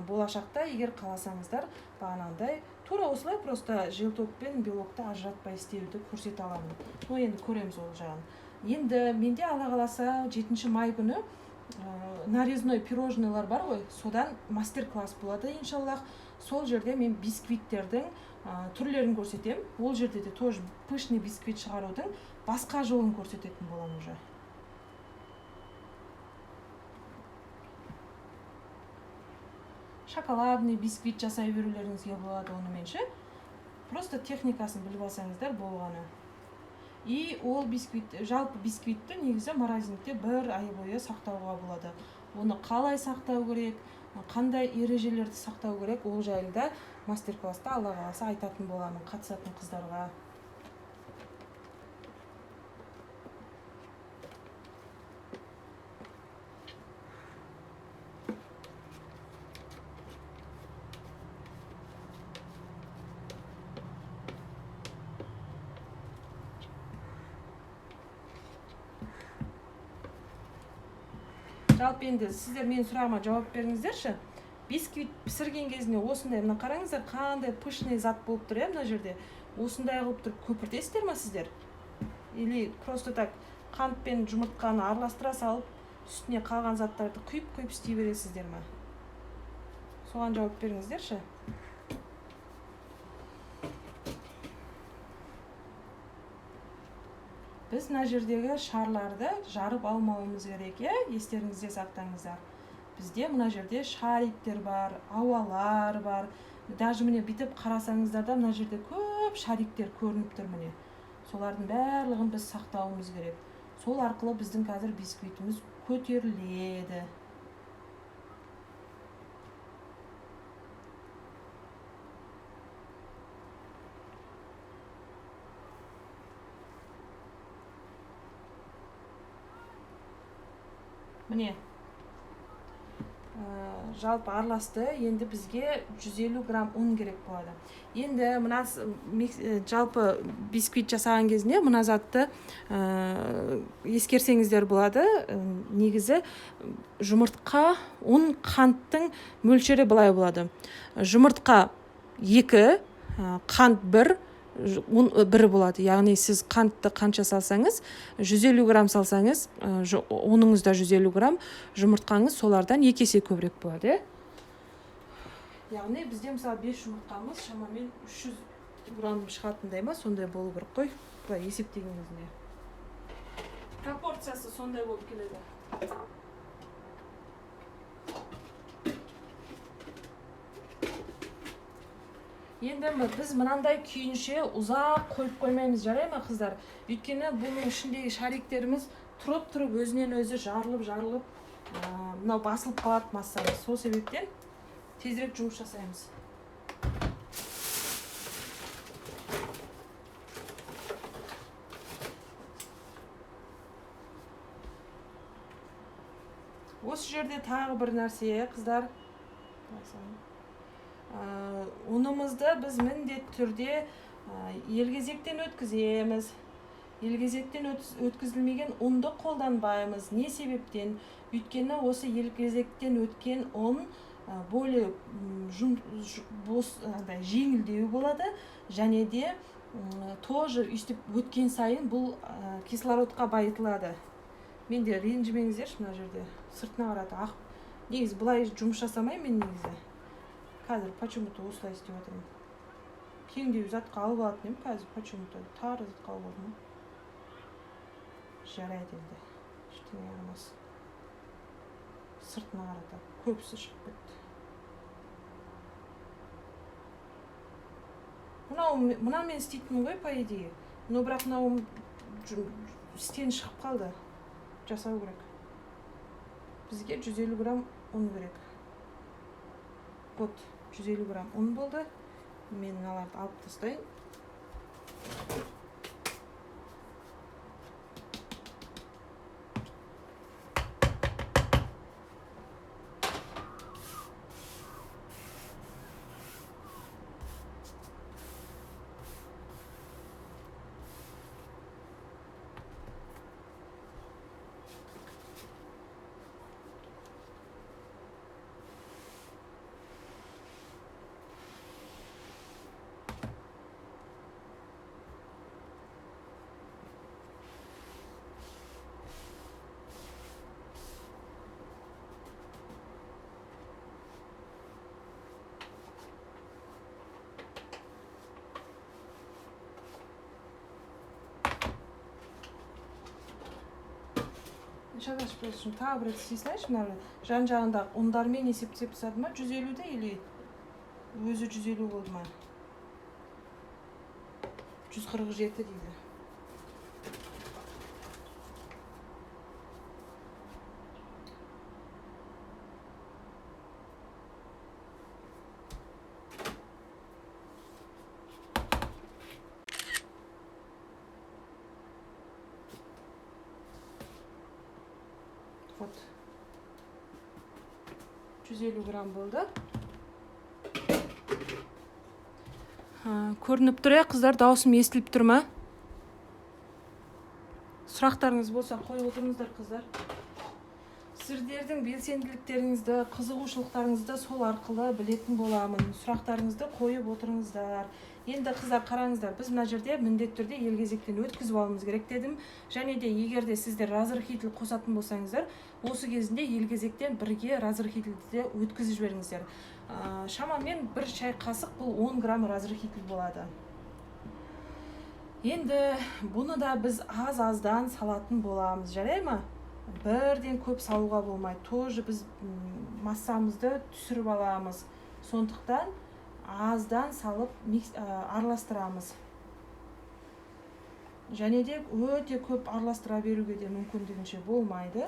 A: Болашақта егер қаласаңыздар, бағанағыдай тура осылай просто желток пен белокты ажыратпай істеуді көрсете аламын. Енді көреміз ол жағын. Енді менде Алла қаласа 7 май күні нарезной пирожныйлар бар ғой, содан мастер-класс болады иншаллах. Сол жерде мен бисквиттердің түрлерін көрсетем. Ол жерде де тоже пышный бисквит шығарудың басқа жолын көрсететін боламын уже. Шоколадный бисквит жасай берулеріңізге болады онымен. Просто техникасын біліп алсаңыздар болғаны. И ол бисквит, жалпы бисквитті негізі морозилькте бір ай бойы сақтауға болады. Оны қалай сақтау керек, қандай ережелерді сақтау керек, ол жайлы да мастер-класста Алла қаласа айтатын боламын қатысатын қыздарға. Жалпы енді сіздер менің сұрағыма жауап беріңіздерші. Бисквит пісірген кезінде осындай, мына қараңыздар, қандай пышный зат болып тұр, мына жерде. Осындай қылып тұрып көпіртесіздер ме сіздер? Или просто так қант пен жұмыртқаны араластыра салып, үстіне қалған заттарды құйып істей бересіздер ме? Соған жауап беріңіздерші. Біз мына жердегі шарларды жарып алмауымыз керек, естеріңізде сақтаңыздар. Бізде мына жерде шариктер бар, ауалар бар. Даже міне бүйтіп қарасаңыздар да мына жерде көп шариктер көрініп тұр міне. Солардың барлығын біз сақтауымыз керек. Сол арқылы біздің қазір бисквитіміз көтеріледі. міне жалпы араласты. Енді бізге 150 грамм ұн керек болады. Енді мына жалпы бисквит жасаған кезінде мына затты ескерсеңіздер болады. Негізі жұмыртқа, ұн, қанттың мөлшері былай болады. Жұмыртқа 2, қант 1, ұн 1 болады. Яғни сіз қантты қанша салсаңыз, 150 грамм салсаңыз, ұныңызда 150 грамм, жұмыртқаңыз солардан 2 есе көбірек болады. Яғни бізде мысалы 5 жұмыртқамыз шамамен 300 грамм шығатындай ма, сондай болу керек қой. Бұлай есептеген кезінде. Пропорциясы сондай болып келеді. Енді біз мынандай күйінше ұзақ қойып қоймаймыз, жарай ма қыздар? Өйткені бұның ішіндегі шариктеріміз тұрып өзінен өзі жарылып, мынау басылып қалады массамыз. Сол себептен тезірек жұмыс жасаймыз. Осы жерде тағы бір нәрсе, қыздар. Ұнымызды біз міндетті түрде елгезектен өткіземіз. Елгезектен өткізілмеген ұнды қолданбаймыз. Не себептен? Өйткені осы елгезектен өткен ұн более жеңілдеу болады, және де тоже өстіп өткен сайын бұл кислородқа байытылады. Менде ренжімеңіздерші, мына жерде сыртына қарады ақ. Негізі бұлай жұмыс жасамаймын мен негізі. Қазір почему-то осылай істеп отырмын. Кеңдеу затқа алып алатын едім, қазір почему-то тары затқа алып алдым. Жарайды енді. Ештеңе болмас. Сыртына қарады. Көбісі шығып кетті. Мына мен істейтінмін ғой, по идее. Но бірақ мынау істен шығып қалды. Жасау керек. Бізге 150 грамм ұн керек. Вот, 150 грамм ұн болды. Мен мыналарды алып тастайын. Шадаш просто тағы бір істейсіңізші, мына жан-жағында ұндармен есептеп тастады ма 150-де или өзі 150 болды ма? 147 дейді. Вот. 150 грамм болды. Көрініп тұр, қыздар, дауысым естіліп тұр ма? Сұрақтарыңыз болса қойып отырыңыздар, қыздар. Сіздердің белсенділіктеріңізді, қызығушылықтарыңызды сол арқылы білетін боламын. Сұрақтарыңызды қойып отырыңыздар. Енді қыздар қараңыздар, біз мына жерде міндетті түрде елгезектен өткізіп алуымыз керек дедім. Және де егер де сіздер разрыхитель қосатын болсаңыздар, осы кезінде елгезектен бірге разрыхительді де өткізіп жіберіңіздер. Шамамен 1 шай қасық бұл 10 грамм разрыхитель болады. Енді бұны да біз аз-аздан салатын боламыз, жарай ма? Бірден көп салуға болмайды. Тоже біз массамызды түсіріп аламыз. Сондықтан аздан салып араластырамыз. Және де өте көп араластыра беруге де мүмкіндігінше болмайды.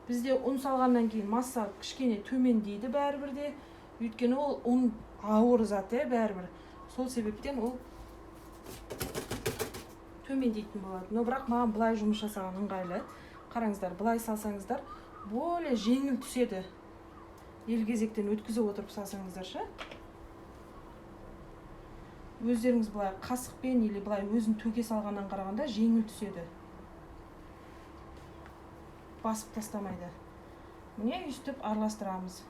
A: Бізде ұн салғаннан кейін масса кішкене төмендейді бәрібірде. Өйткені ол ұн ауыр зат, бәрібір. Сол себептен ол төмендейтін болады. Но бірақ маған былай жұмыс жасаған ыңғайлы. Қараңыздар, былай салсаңыздар более жеңіл түседі. Елгезектен өткізіп отырып салсаңыздаршы. Өздеріңіз былай қасықпен или былай өзін төке салғаннан қарағанда жеңіл түседі. Басып тастамайды. Міне үстіп араластырамыз.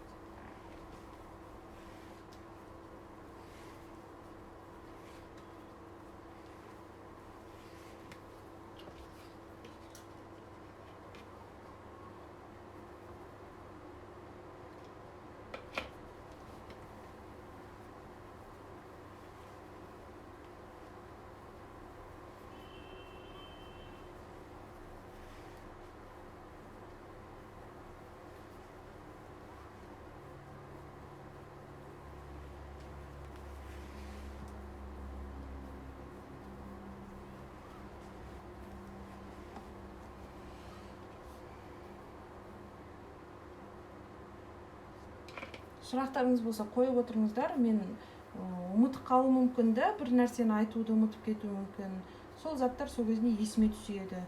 A: Сұрақтарыңыз болса қойып отырыңыздар. Мен ұмытып қалуым мүмкін да, бір нәрсені айтуды ұмытып кетуім мүмкін. Сол заттар сол кезінде есіме түседі.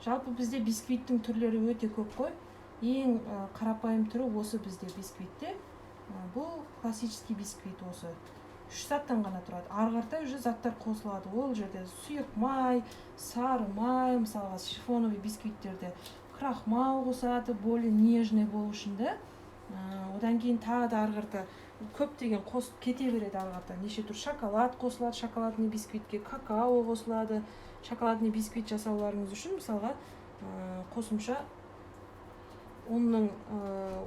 A: Жалпы бізде бисквиттің түрлері өте көп қой. Ең қарапайым түрі осы бізде бисквитте. Бұл классический бисквит осы. 3 заттан ғана тұрады. Арғарта уже заттар қосылады. Ол жерде сұйық май, сары май, мысалға шифоновый бисквиттерде крахмал қосады, более нежный болу үшін де. Одан кейін тағы да арғарта көптеген қосып кете береді арғарта. Неше түр шоколад қосылады, шоколадный бисквитке какао қосылады. Шоколадный бисквит жасауларыңыз үшін мысалға қосымша оның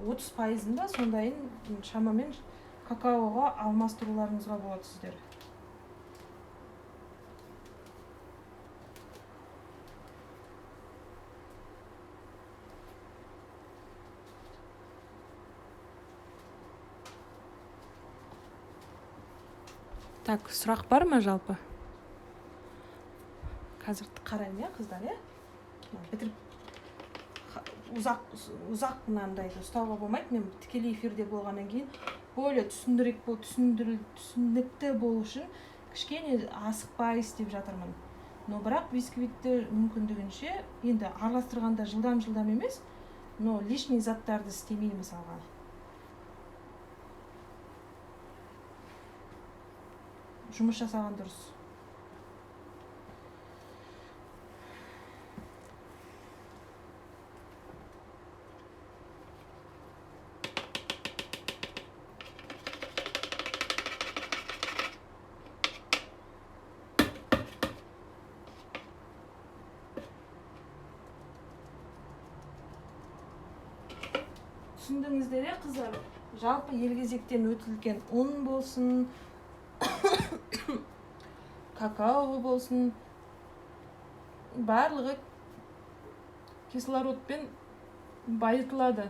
A: 30%-ында сондайын шамамен какаоға алмастыруларыңызға болады сіздер. Так, сұрақ бар ма жалпы? Қазір қараймын, қыздар, бітіріп ұзақ мынандайды ұстауға болмайды. Мен тікелей эфирде болғаннан кейін более түсінікті болу үшін кішкене асықпай істеп жатырмын. Но бірақ бисквитті мүмкіндігінше енді араластырғанда жылдам емес, но лишний заттарды істемей мысалға. Жұмыс жасаған дұрыс. Түсіндіңіздер, қыздар? Жалпы елгезектен өтілген ұн болсын, какао болсын, барлығы кислородпен байытылады.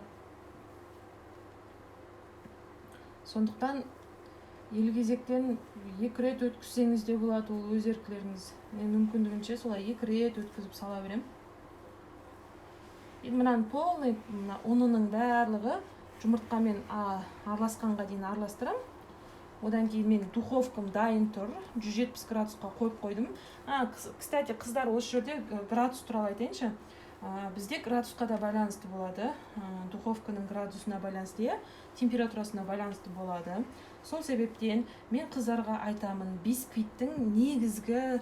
A: Сондықтан елгезектен 2 рет өткізсеңіз де болады, ол өз еркілеріңіз. Мен мүмкіндігінше солай 2 рет өткізіп сала берем. Мынаны полный ұнының барлығы жұмыртқамен араласқанға дейін араластырам. Одан кейін мен духовкам дайын тұр, 170 градусқа қойып қойдым. Кстати, қыздар, осы жерде градус туралы айтайыншы. Бізде градусқа да байланысты болады. Духовканың градусына байланысты, температурасына байланысты болады. Сол себептен мен қыздарға айтамын, бисквиттің негізгі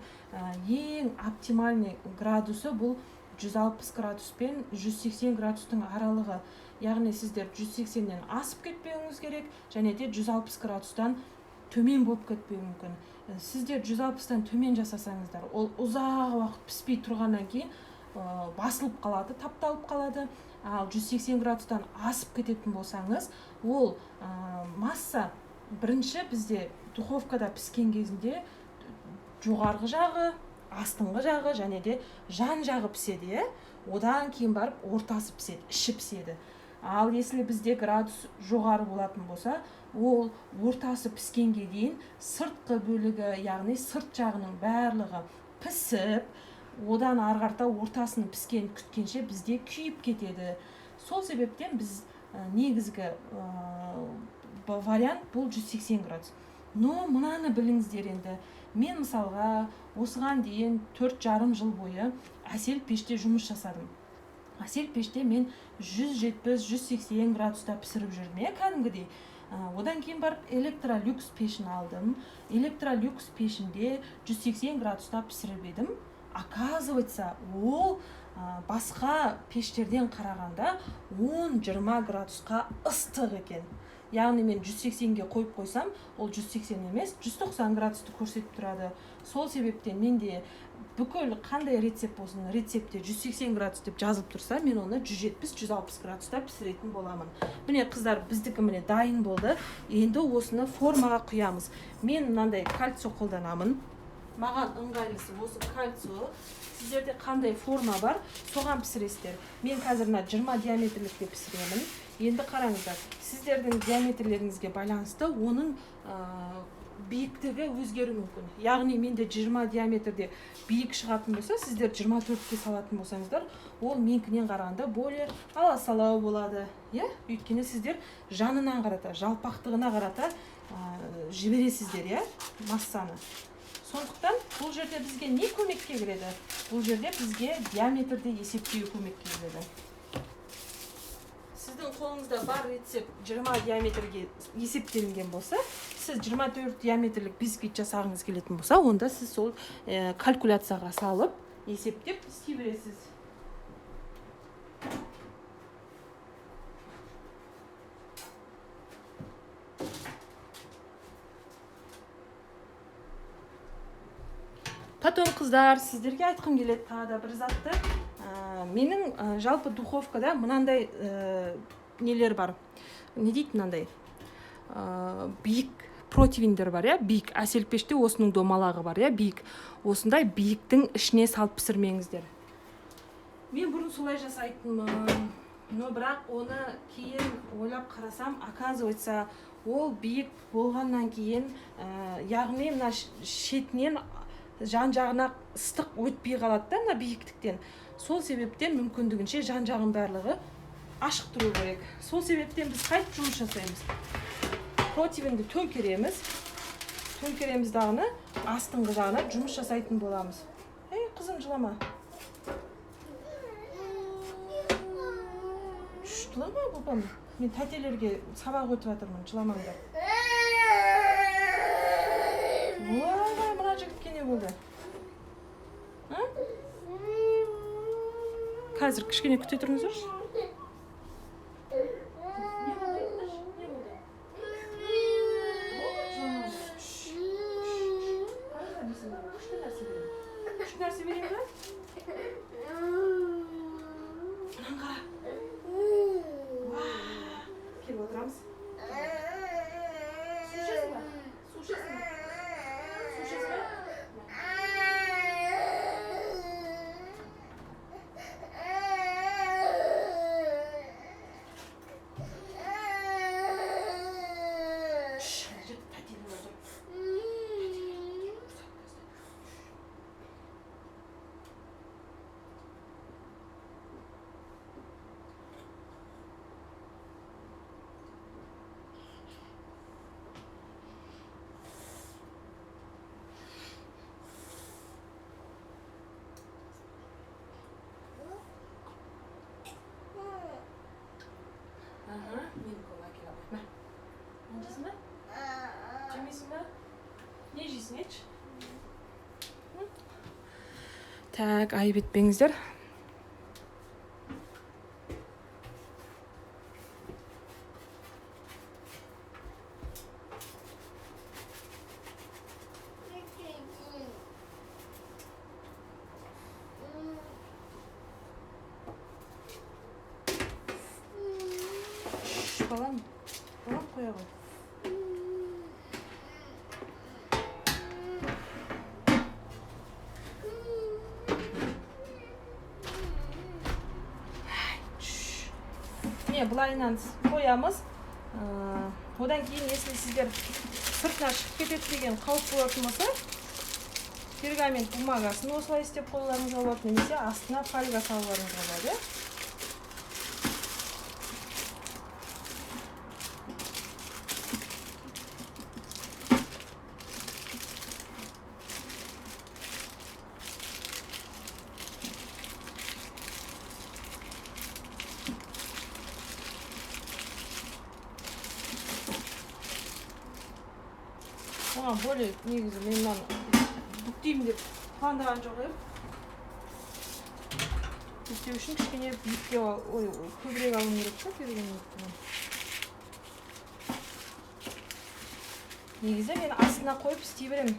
A: ең оптимальный градусы бұл 160 градус пен 180 градустың аралығы. Яғни сіздер 180-нен асып кетпеуіңіз керек, және де 160 градустан төмен болып кетпеуі мүмкін. Сіздер 160-тан төмен жасасаңыздар, ол ұзақ уақыт піспей тұрғаннан кейін басылып қалады, тапталып қалады. Ал 180 градустан асып кететін болсаңыз, ол масса бірінші бізде духовкада піскен кезінде жоғарғы жағы, астыңғы жағы және де жан жағы піседі. Одан кейін барып ортасы піседі, іші піседі. Ал если бізде градус жоғары болатын болса, ол ортасы піскенге дейін сыртқы бөлігі, яғни сырт жағының барлығы пісіп, одан арғарта ортасын піскен күткенше бізде күйіп кетеді. Сол себептен біз негізгі вариант бұл 180 градус. Но мынаны біліңіздер енді, Мен мысалға осыған дейін 4,5 жыл бойы әсел пеште жұмыс жасадым. Әсел пеште мен 170-180 градуста пісіріп жүрдім, кәдімгідей. Одан кейін барып электролюкс пешін алдым. Электролюкс пешінде 180 градуста пісіріп едім. Оказывается, ол басқа пештерден қарағанда 10-20 градусқа ыстық екен. Яғни мен 180-ге қойып қойсам, ол 180 емес, 190 градусты көрсетіп тұрады. Сол себептен менде бүкіл қандай рецепт болсын, рецептте 180 градус деп жазылып тұрса, мен оны 170-160 градуста пісіретін боламын. Міне қыздар, біздікі міне дайын болды. Енді осыны формаға құямыз. Мен мынандай кальцо қолданамын. Маған ыңғайлысы осы кальцо. Сіздерде қандай форма бар, соған пісіресіздер. Мен қазір 20 диаметрлікке пісіремін. Енді қараңыздар, сіздердің диаметрлеріңізге байланысты оның биіктігі өзгеру мүмкін. Яғни менде 20 диаметрде биік шығатын болса, сіздер 24-ке салатын болсаңыздар, ол менікінен қарағанда более аласалау болады. Өйткені сіздер жанынан қарата, жалпақтығына қарата жібересіздер, массаны. Сондықтан бұл жерде бізге не көмекке келеді? Бұл жерде бізге диаметрді есептеу көмекке келеді. Сіздің қолыңызда бар рецепт 20 диаметрге есептелінген болса, сіз 24 диаметрлік бисквит жасағыңыз келетін болса, онда сіз сол калькуляцияға салып, есептеп істей бересіз. Потом қыздар, сіздерге айтқым келеді тағы да бір затты. Менің жалпы духовкада мынандай нелер бар. Не дейді мынандай? Биік противендер бар, биік. Әсел пеште осының домалағы бар, биік. Осындай биіктің ішіне салып пісірмеңіздер. Мен бұрын солай жасайтынмын. Но бірақ оны кейін ойлап қарасам, оказывается, ол биік болғаннан кейін, яғни мына шетінен жан-жағына ыстық өтпей қалады да, биіктіктен. Сол себептен мүмкіндігінше жан-жағын барлығы ашық тұру керек. Сол себептен біз қайтып жұмыс жасаймыз. Противенді төңкереміз. Төңкереміз дағыны, астыңғы жағына жұмыс жасайтын боламыз. Қызым, жылама. Жылама, бұпам. Мен тәтелерге сабақ өтіп жатырмын, жыламаңдар. Мына жігітке не болды? Қазір кішкене күте тұрыңыздаршы. Күшті нәрсе берейін бе? Мынан қара. Келіп отырамыз. Су ішесің ба? Су ішесің ба? Су ішесің ба? Мені кола келіп. Жейсің бе? Жемейсің бе? Не жейсің, етші? Так, айып етпеңіздер. Балам қоя ғой. Былайынан қоямыз. Одан кейін, если сіздер сыртына шығып кетеді деген қауіп болатын болса, пергамент бумагасын осылай істеп қолдарыңызға болады, немесе астына фольга салуларыңызға болады. более негізі мен мынаны бүктеймін деп пландаған жоқ едім. Бүктеу үшін кішкене биіктеу көбірек алуым керек та пергамент. Негізі мен астына қойып істей беремін.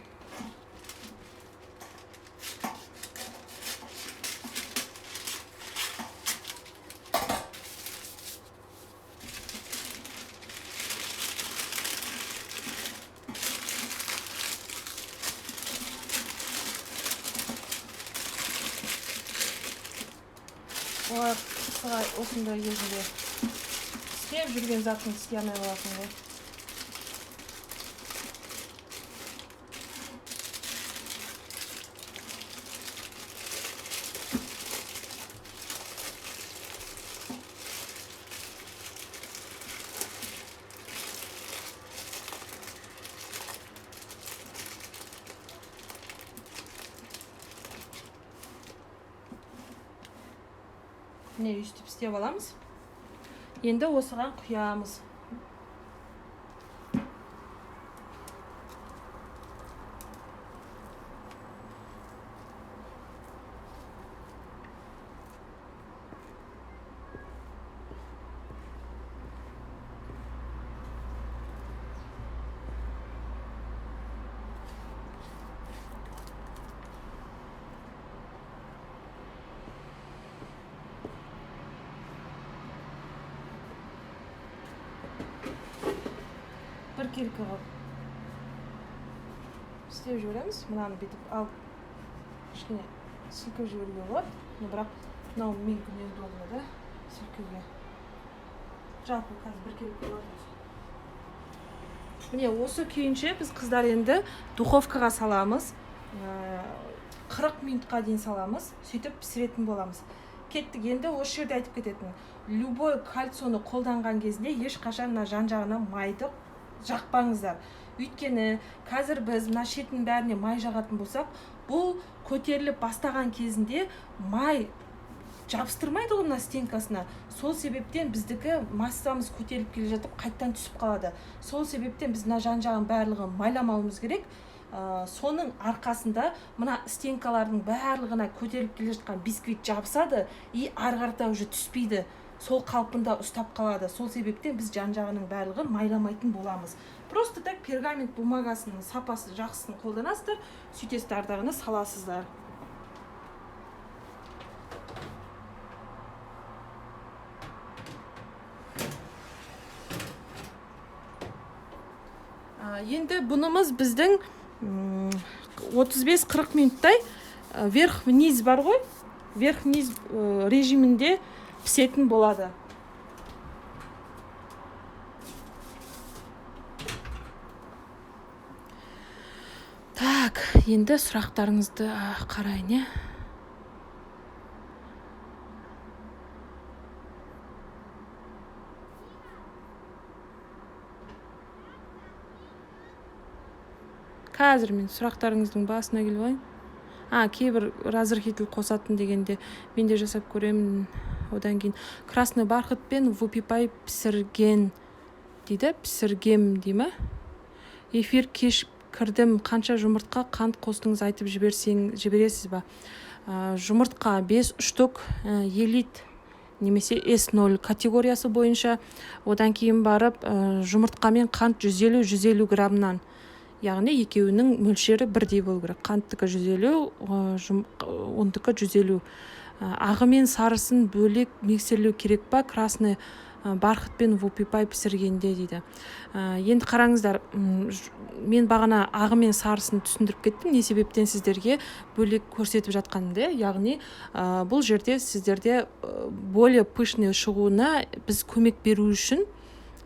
A: Олар қысқа осындай кезінде істеп жүрген затын істей алмай қаласың ғой. Міне өйстіп істеп аламыз. Енді осыған құямыз. Бір келкі қылып істеп жібереміз. Мынаны бүйтіп алып кішкене сілкіп жіберуге болады. Бірақ мынау менікі неудобно да сілкуге. Жалпы қазір бір келкі болады. Міне осы күйінше біз қыздар енді духовкаға саламыз. 40 минутқа дейін саламыз. Сөйтіп пісіретін боламыз. Кеттік. Енді осы жерде айтып кететін. Любой кальцоны қолданған кезінде ешқашан мына жан-жағына майды жақпаңыздар. Өйткені қазір біз мына шетінің бәріне май жағатын болсақ, бұл көтеріліп бастаған кезінде май жабыстырмайды ғой мына стенкасына. Сол себептен біздікі массамыз көтеріліп келе жатып қайттан түсіп қалады. Сол себептен біз мына жан-жағын барлығын майламауымыз керек. Соның арқасында мына стенкалардың барлығына көтеріліп келе жатқан бисквит жабысады и ары қарата уже түспейді. Сол қалпында ұстап қалады. Сол себептен біз жан-жағының барлығын майламайтын боламыз. Просто так пергамент бумагасының сапасы жақсысын қолданасыздар, сөйтесіз ардағыны саласыздар. Енді бұнымыз біздің 35-40 минуттай верх-вниз бар ғой, верх-вниз режимінде пісетін болады. Так, енді сұрақтарыңызды қарайын. Қазір мен сұрақтарыңыздың басына келіп алайын. Кейбір разрыхитель қосатын дегенде мен де жасап көремін. Одан кейін красный бархат пен вупипай пісірген дейді. Пісіргем дей ме? Эфир кеш кірдім. Қанша жұмыртқа қант қостыңыз айтып жібересіз ба? Жұмыртқа 5 штук елит немесе S0 категориясы бойынша. Одан кейін барып жұмыртқамен қант 150 граммнан. Яғни екеуінің мөлшері бірдей болу керек. Қанттікі 150, ондікі 150. Ағы мен сарысын бөлек миксерлеу керек па? Красный бархат пен вупипай пісіргенде дейді. Енді қараңыздар, мен бағана ағы мен сарысын түсіндіріп кеттім. Не себептен сіздерге бөлек көрсетіп жатқанымды. Яғни бұл жерде сіздерде более пышный шығуына біз көмек беру үшін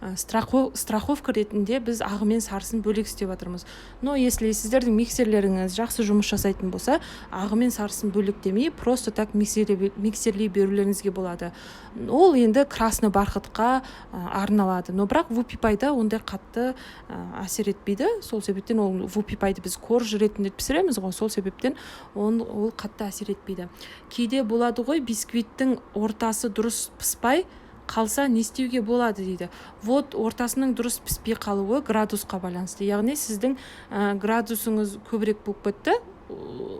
A: страховка ретінде біз ағы мен сарысын бөлек істеп жатырмыз. Но если сіздердің миксерлеріңіз жақсы жұмыс жасайтын болса, ағы мен сарысын бөлек демей, просто так миксерлей берулеріңізге болады. Ол енді красный бархатқа арналады. Но бірақ вупипайда ондай қатты әсер етпейді. Сол себептен ол вупипайды біз корж ретінде пісіреміз ғой. Сол себептен ол қатты әсер етпейді. Кейде болады ғой, бисквиттің ортасы дұрыс піспай қалса не істеуге болады дейді. Вот ортасының дұрыс піспей қалуы градусқа байланысты. Яғни сіздің градусыңыз көбірек болып кетті,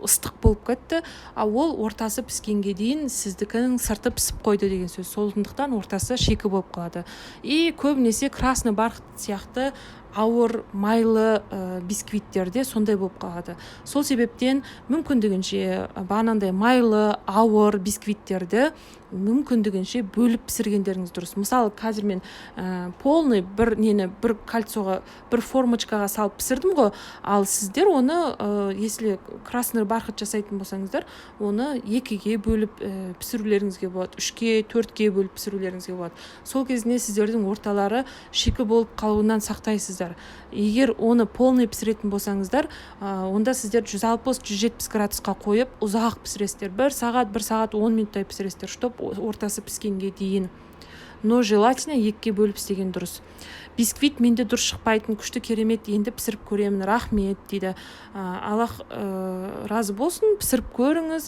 A: ыстық болып кетті, ол ортасы піскенге дейін сіздікінің сырты пісіп қойды деген сөз. Сондықтан ортасы шикі болып қалады. И көбінесе красный бархат сияқты ауыр майлы бисквиттерде сондай болып қалады. Сол себептен мүмкіндігінше бағанандай майлы ауыр бисквиттерді мүмкіндігінше бөліп пісіргендеріңіз дұрыс. Мысалы қазір мен полный бір кольцоға, бір формочкаға салып пісірдім ғой, ал сіздер оны если красный бархат жасайтын болсаңыздар, оны 2-ге бөліп пісірулеріңізге болады, 3-ге, 4-ге бөліп пісірулеріңізге болады. Сол кезінде сіздердің орталары шикі болып қалуынан сақтайсыздар. Егер оны полный пісіретін болсаңыздар, онда сіздер 160-170 градусқа қойып ұзақ пісіресіздер. 1 сағат 10 минуттай пісіресіздер, чтоб ортасы піскенге дейін. Но желательно 2-ге бөліп істеген дұрыс. Бисквит менде дұрыс шықпайтын, күшті керемет, енді пісіріп көремін, рахмет дейді. Аллах разы болсын, пісіріп көріңіз,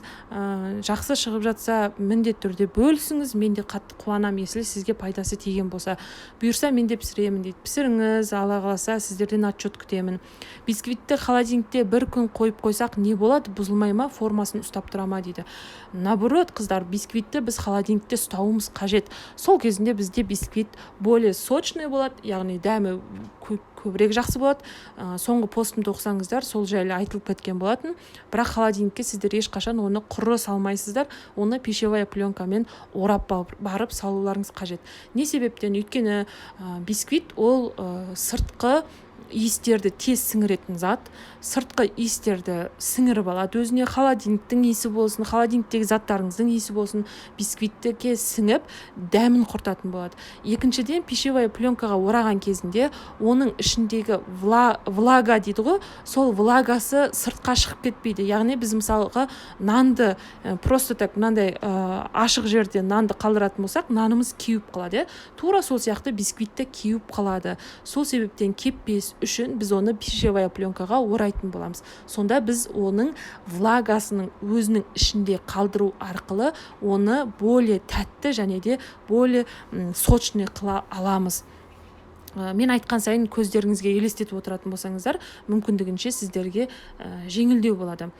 A: жақсы шығып жатса міндетті түрде бөлісіңіз, мен де қатты қуанам, если сізге пайдасы тиген болса. Бұйырса мен де пісіремін дейді. Пісіріңіз, Алла қаласа сіздерден отчет күтемін. Бисквитті холодильникте 1 күн қойып қойсақ не болады, бұзылмай ма, формасын ұстап тұра ма дейді. Наоборот, қыздар, бисквитті біз холодильникте ұстауымыз қажет. Сол кезінде бізде бисквит более сочный болады, яғни дәмі көбірек жақсы болады. Соңғы постымды оқысаңыздар, сол жайлы айтылып кеткен болатын. Бірақ холодильникке сіздер ешқашан оны құры салмайсыздар, оны пищевая пленкамен орап барып салуларыңыз қажет. Не себептен? Өйткені бисквит ол сыртқы иістерді тез сіңіретін зат, сыртқы иістерді сіңіріп алады өзіне. Холодильниктің иісі болсын, холодильниктегі заттарыңыздың иісі болсын, бисквитке сіңіп дәмін құртатын болады. Екіншіден, пищевая пленкаға ораған кезінде оның ішіндегі влага дейді ғой, сол влагасы сыртқа шығып кетпейді. Яғни біз мысалға нанды просто так мынандай ашық жерде нанды қалдыратын болсақ, нанымыз кеуіп қалады. Тура сол сияқты бисквитте кеуіп қалады. Сол себептен кеппес үшін біз оны пищевая пленкаға орайтын боламыз. Сонда біз оның влагасының өзінің ішінде қалдыру арқылы оны более тәтті және де более сочный қыла аламыз. Мен айтқан сайын көздеріңізге елестетіп отыратын болсаңыздар, мүмкіндігінше сіздерге жеңілдеу болады.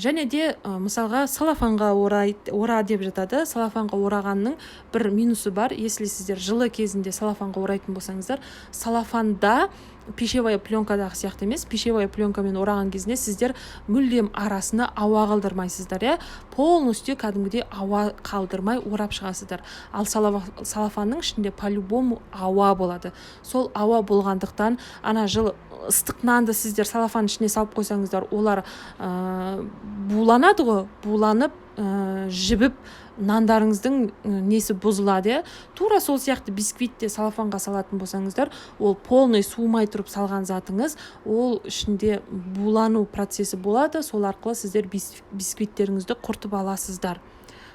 A: Және де мысалға салафанға ора деп жатады. Салафанға орағанның бір минусы бар. Если сіздер жылы кезінде салафанға орайтын болсаңыздар, салафанда пищевая пленкадағы сияқты емес, пищевая пленкамен ораған кезінде сіздер мүлдем арасына ауа қалдырмайсыздар, полностью кәдімгідей ауа қалдырмай орап шығасыздар. Ал салафанның ішінде по-любому ауа болады. Сол ауа болғандықтан ана жылы ыстық нанды сіздер салафан ішіне салып қойсаңыздар, олар буланады ғой, буланып жібіп нандарыңыздың несі бұзылады. Тура сол сияқты бисквитте салафанға салатын болсаңыздар, ол полный суымай тұрып салған затыңыз, ол ішінде булану процесі болады. Сол арқылы сіздер бисквиттеріңізді құртып аласыздар.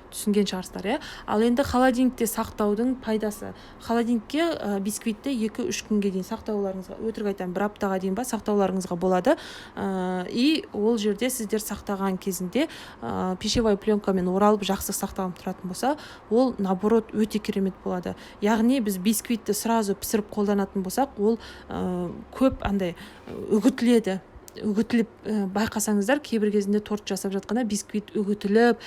A: Түсінген шығарсыздар, Ал енді холодильникте сақтаудың пайдасы. Холодильникке бисквитті 2-3 күнге дейін сақтауларыңызға, өтірік айтамын, 1 аптаға дейін сақтауларыңызға болады. И ол жерде сіздер сақтаған кезінде пищевая пленкамен оралып жақсы сақталып тұратын болса, ол наоборот өте керемет болады. Яғни біз бисквитті сразу пісіріп қолданатын болсақ, ол көп андай үгітіледі. Үгітіліп байқасаңыздар, кейбір кезінде торт жасап жатқанда бисквит үгітіліп,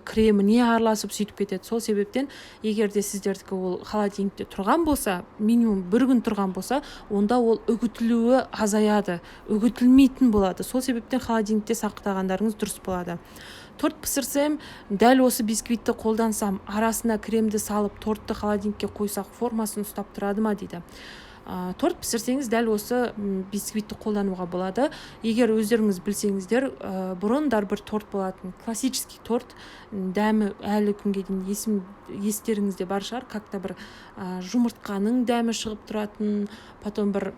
A: креміне араласып сөйтіп кетеді. Сол себептен, егер де сіздердікі ол холодильникте тұрған болса, минимум 1 күн тұрған болса, онда ол үгітілуі азаяды, үгітілмейтін болады. Сол себептен холодильникте сақтағандарыңыз дұрыс болады. Торт пісірсем, дәл осы бисквитті қолдансам, арасына кремді салып, тортты холодильникке қойсақ, формасын ұстап тұрады ма дейді. Торт пісірсеңіз дәл осы бисквитті қолдануға болады. Егер өздеріңіз білсеңіздер, бұрындар бір торт болатын, классический торт, дәмі әлі күнге дейін естеріңізде бар шығар, как-то бір жұмыртқаның дәмі шығып тұратын, потом бір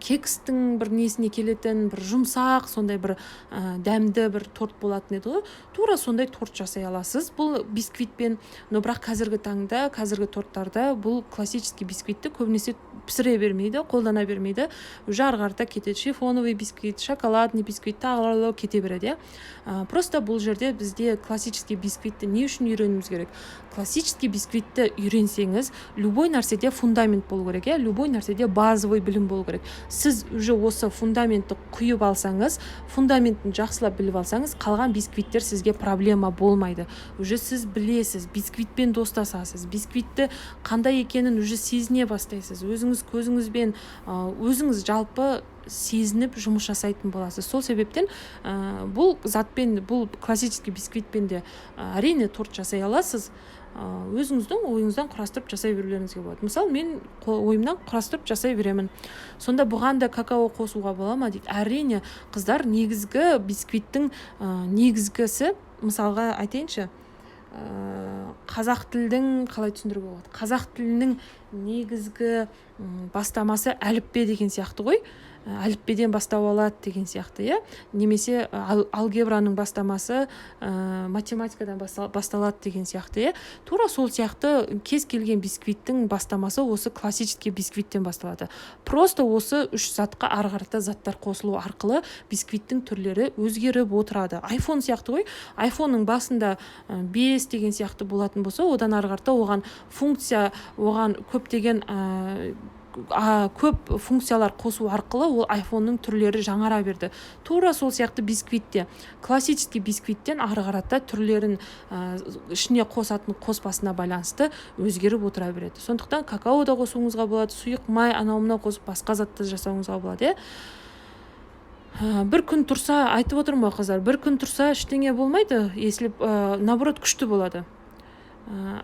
A: кекстің бір несіне келетін бір жұмсақ сондай бір дәмді бір торт болатын еді ғой. Тура сондай торт жасай аласыз бұл бисквитпен. Но бірақ қазіргі таңда қазіргі торттарда бұл классический бисквитті көбінесе пісіре бермейді, қолдана бермейді. Уже ары қарата кетеді. Шифоновый бисквит, шоколадный бисквит тағы кете береді. Просто бұл жерде бізде классический бисквитті не үшін үйренуіміз керек? Классический бисквитті үйренсеңіз, любой нәрседе фундамент болу керек, любой нәрседе базовый білім болу керек. Сіз уже осы фундаментті құйып алсаңыз, фундаментін жақсылап біліп алсаңыз, қалған бисквиттер сізге проблема болмайды. Уже сіз білесіз, бисквитпен достасасыз, бисквитті қандай екенін уже сезіне бастайсыз. Өзіңіз көзіңізбен, өзіңіз жалпы сезініп жұмыс жасайтын боласыз. Сол себептен бұл затпен, бұл классический бисквитпен де әрине торт жасай аласыз. Өзіңіздің ойыңыздан құрастырып жасай берулеріңізге болады. Мысалы, мен ойымнан құрастырып жасай беремін. Сонда бұған да какао қосуға бола ма дейді. Әрине, қыздар, негізгі бисквиттің негізгісі, мысалға айтайыншы, қазақ тілдің қалай түсіндіруге болады? Қазақ тілінің негізгі бастамасы әліппе деген сияқты ғой. Әліппеден бастау алады деген сияқты, немесе алгебраның бастамасы математикадан басталады деген сияқты, тура сол сияқты кез келген бисквиттің бастамасы осы классический бисквиттен басталады. Просто осы үш затқа ары қарата заттар қосылу арқылы бисквиттің түрлері өзгеріп отырады. iPhone сияқты ғой. iPhone'ның басында 5 деген сияқты болатын болса, одан ары қарата оған функция, оған көптеген көп функциялар қосу арқылы ол iPhone-ның түрлері жаңара берді. Тура сол сияқты бисквитте, классический бисквиттен ары қарата түрлерін ішіне қосатын қоспасына байланысты өзгеріп отыра береді. Сондықтан какао да қосуыңызға болады, сұйық май анау-мынау қосып басқа затты жасауыңызға болады. Бір күн тұрса, айтып отырмын ғой қыздар, бір күн тұрса ештеңе болмайды, если наоборот күшті болады.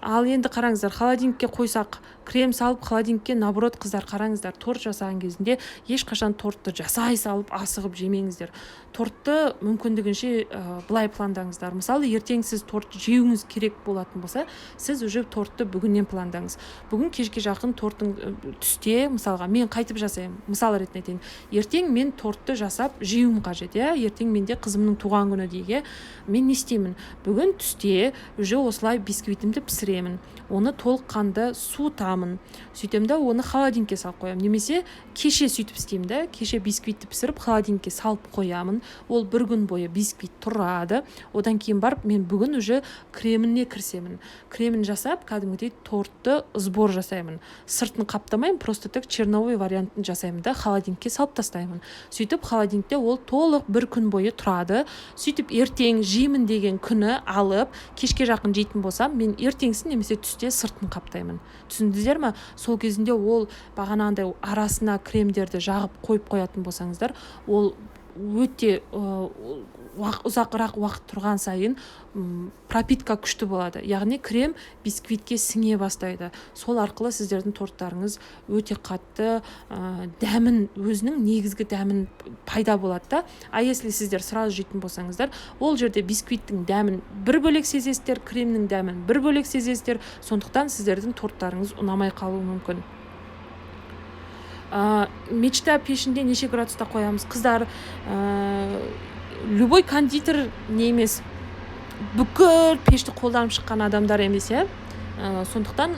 A: Ал енді қараңыздар, холодильникке қойсақ, крем салып холодильникке, наоборот, қыздар қараңыздар, торт жасаған кезінде ешқашан тортты жасай салып асығып жемеңіздер. Тортты мүмкіндігінше былай пландаңыздар. Мысалы, ертең сіз торт жеуіңіз керек болатын болса, сіз уже тортты бүгіннен пландаңыз. Бүгін кешке жақын торттың түсте, мысалға, мен қайтып жасаймын. Мысал ретінде айтайын. Ертең мен тортты жасап жеуім қажет, ертең менде қызымның туған күні дейге. Мен не істеймін? Бүгін түсте уже осылай бисквитімді пісіремін. Оны толыққанды суытамын. Сөйтемді, оны холодильникке салып қоямын. Немесе кеше сөйтіп істеймін, кеше бисквитті пісіріп холодильникке салып қоямын. Ол бір күн бойы бисквит тұрады. Одан кейін барып, мен бүгін уже креміне кірсемін. Кремін жасап, кәдімгідей тортты сбор жасаймын. Сыртын қаптамаймын, просто так черновой вариантын жасаймын да, холодильникке салып тастаймын. Сөйтіп холодильникте ол толық бір күн бойы тұрады. Сөйтіп ертең жеймін деген күні алып, кешке жақын жейтін болсам, мен ертеңсін немесе түсте сыртын қаптаймын. Түсіндіңіздер ме? Сол кезінде ол бағанағындай арасына кремдерді жағып қойып қоятын болсаңыздар, ол өте ұзақырақ уақыт тұрған сайын пропитка күшті болады. Яғни крем бисквитке сіңе бастайды. Сол арқылы сіздердің торттарыңыз өте қатты дәмін, өзінің негізгі дәмін пайда болады да. А если сіздер сразу жейтін болсаңыздар, ол жерде бисквиттің дәмін бір бөлек сезесіздер, кремнің дәмін бір бөлек сезесіздер. Сондықтан сіздердің торттарыңыз ұнамай қалуы мүмкін. Мечта пешінде неше градуста қоямыз? Қыздар, любой кондитер не емес, бүкіл пешті қолданып шыққан адамдар емес, сондықтан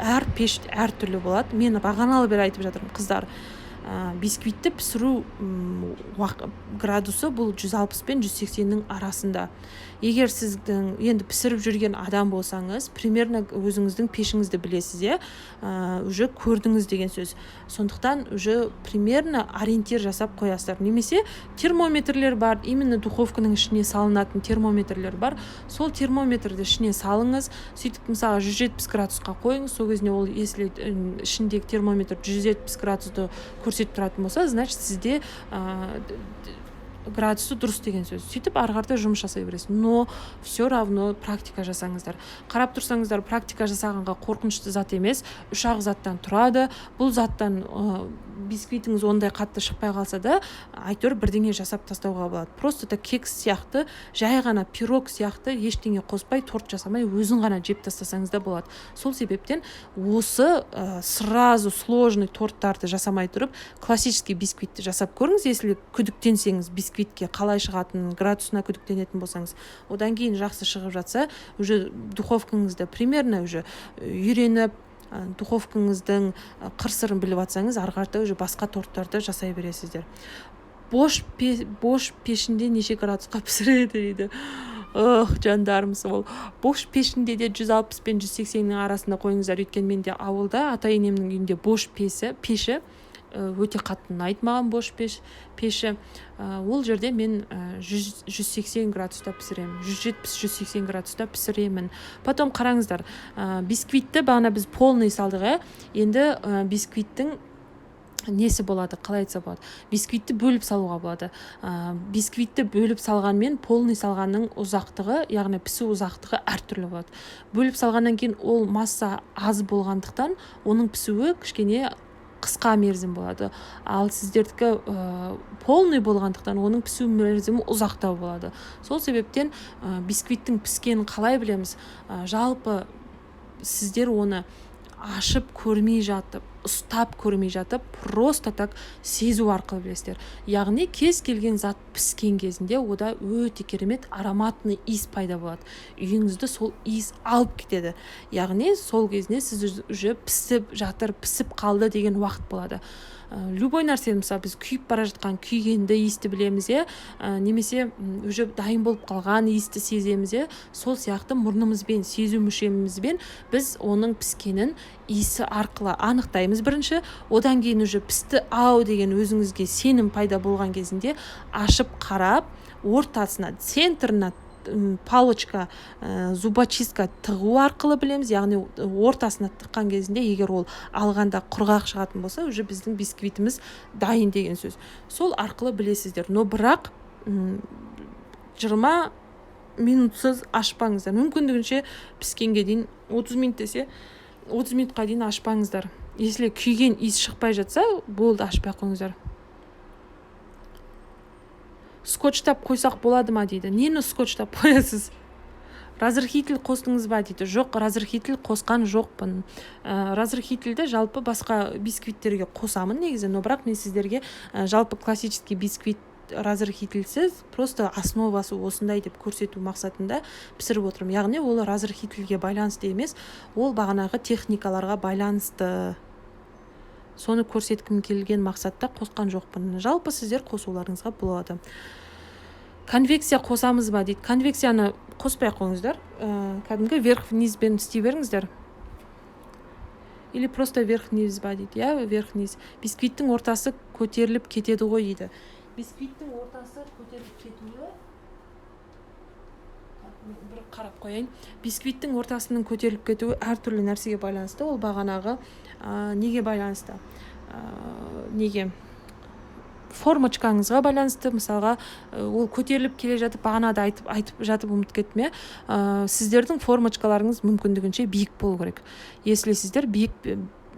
A: әр пеш әр түрлі болады. Мен бағаналы бері айтып жатырмын, қыздар, бисквитті пісіру градусы бұл 160 пен 180-нің арасында. Егер сіздің енді пісіріп жүрген адам болсаңыз, примерно өзіңіздің пешіңізді білесіз, уже көрдіңіз деген сөз. Сондықтан уже примерно ориентир жасап қоясыздар. Немесе термометрлер бар, именно духовканың ішіне салынатын термометрлер бар. Сол термометрді ішіне салыңыз, сөйтіп мысалы 170 градусқа қойыңыз. Сол кезінде ол, если ішіндегі термометр 170 градусты көрсетіп тұратын болса, значит сізде градусы дұрыс деген сөз. Сөйтіп ары қарата жұмыс жасай бересіз. Но все равно практика жасаңыздар. Қарап тұрсаңыздар, практика жасағанға қорқынышты зат емес, 3 ақ заттан тұрады. Бұл заттан бисквитіңіз ондай қатты шықпай қалса да, әйтеуір бірдеңе жасап тастауға болады. Просто кекс сияқты, жай ғана пирог сияқты ештеңе қоспай, торт жасамай, өзін ғана жеп тастасаңыз да болады. Сол себептен осы сразу сложный торттарды жасамай тұрып, классический бисквитті жасап көріңіз, если күдіктенсеңіз бисквитке қалай шығатынын, градусына күдіктенетін болсаңыз. Одан кейін жақсы шығып жатса, уже духовкаңызда примерно уже үйреніп, духовкаңыздың қыр-сырын біліп атсаңыз, ары қарата уже басқа торттарды жасай бересіздер. Бош пешінде неше градусқа пісіреді дейді. Жандарым сол. Бош пешінде де 160 пен 180-нің арасында қойыңыздар. Өйткені менде ауылда ата-енемнің үйінде бош пеші өте қатты ұнайды маған бош пеші. Ол жерде мен 180 градуста пісіремін. 170-180 градуста пісіремін. Потом қараңыздар, бисквитті бағана біз полный салдық, енді бисквиттің несі болады, қалай айтса болады. Бисквитті бөліп салуға болады. Бисквитті бөліп салғанмен полный салғанның ұзақтығы, яғни пісу ұзақтығы әртүрлі болады. Бөліп салғаннан кейін ол масса аз болғандықтан, оның пісуі кішкене қысқа мерзім болады. Ал сіздердікі полный болғандықтан оның пісу мерзімі ұзақтау болады. Сол себептен бисквиттің піскенін қалай білеміз? Жалпы сіздер оны ашып көрмей жатып, ұстап көрмей жатып, просто так сезу арқылы білесіздер. Яғни кез келген зат піскен кезінде ода өте керемет ароматный иіс пайда болады. Үйіңізді сол иіс алып кетеді. Яғни сол кезінде сіз уже пісіп жатыр, пісіп қалды деген уақыт болады. Любой нәрсе, мысалы біз күйіп бара жатқан күйгенді иісті білеміз, немесе уже дайын болып қалған иісті сеземіз, сол сияқты мұрнымызбен, сезу мүшемізбен біз оның піскенін иісі арқылы анықтаймыз бірінші. Одан кейін уже пісті ау деген өзіңізге сенім пайда болған кезінде ашып қарап, ортасына, центрына палочка, зубочистка тығу арқылы білеміз. Яғни ортасына тыққан кезінде, егер ол алғанда құрғақ шығатын болса, уже біздің бисквитіміз дайын деген сөз. Сол арқылы білесіздер. Но бірақ 20 минутсыз ашпаңыздар. Мүмкіндігінше піскенге дейін 30 минут десе, 30 минутқа дейін ашпаңыздар. Если күйген иіс шықпай жатса, болды, ашпай қойыңыздар. Скотчтап қойсақ болады ма дейді. Нені скотчтап қоясыз? Разрыхитель қостыңыз ба дейді. Жоқ, разрыхитель қосқан жоқпын. Разрыхительді жалпы басқа бисквиттерге қосамын негізі, но бірақ мен сіздерге жалпы классический бисквит разрыхительсіз, просто основасы осындай деп көрсету мақсатында пісіріп отырмын. Яғни ол разрыхительге байланысты емес, ол бағанағы техникаларға байланысты. Соны көрсеткім келген мақсатта қосқан жоқпын. Жалпы сіздер қосуларыңызға болады. Конвекция қосамыз ба дейді. Конвекцияны қоспай қойыңыздар. Кәдімгі верх-низбен істей беріңіздер. Или просто верх-низ ба дейді. Верх-низ. Бисквиттің ортасы көтеріліп кетеді ғой дейді. Бисквиттің ортасы көтеріліп кетуі, бір қарап қойайын. Бисквиттің ортасының көтеріліп кетуі әртүрлі нәрсеге байланысты. Ол бағанағы неге байланысты? Неге? Формочкаңызға байланысты. Мысалға, ол көтеріліп келе жатып, бағанада айтып жатып ұмытып кетме. Сіздердің формочкаларыңыз мүмкіндігінше биік болу керек. Если сіздер биік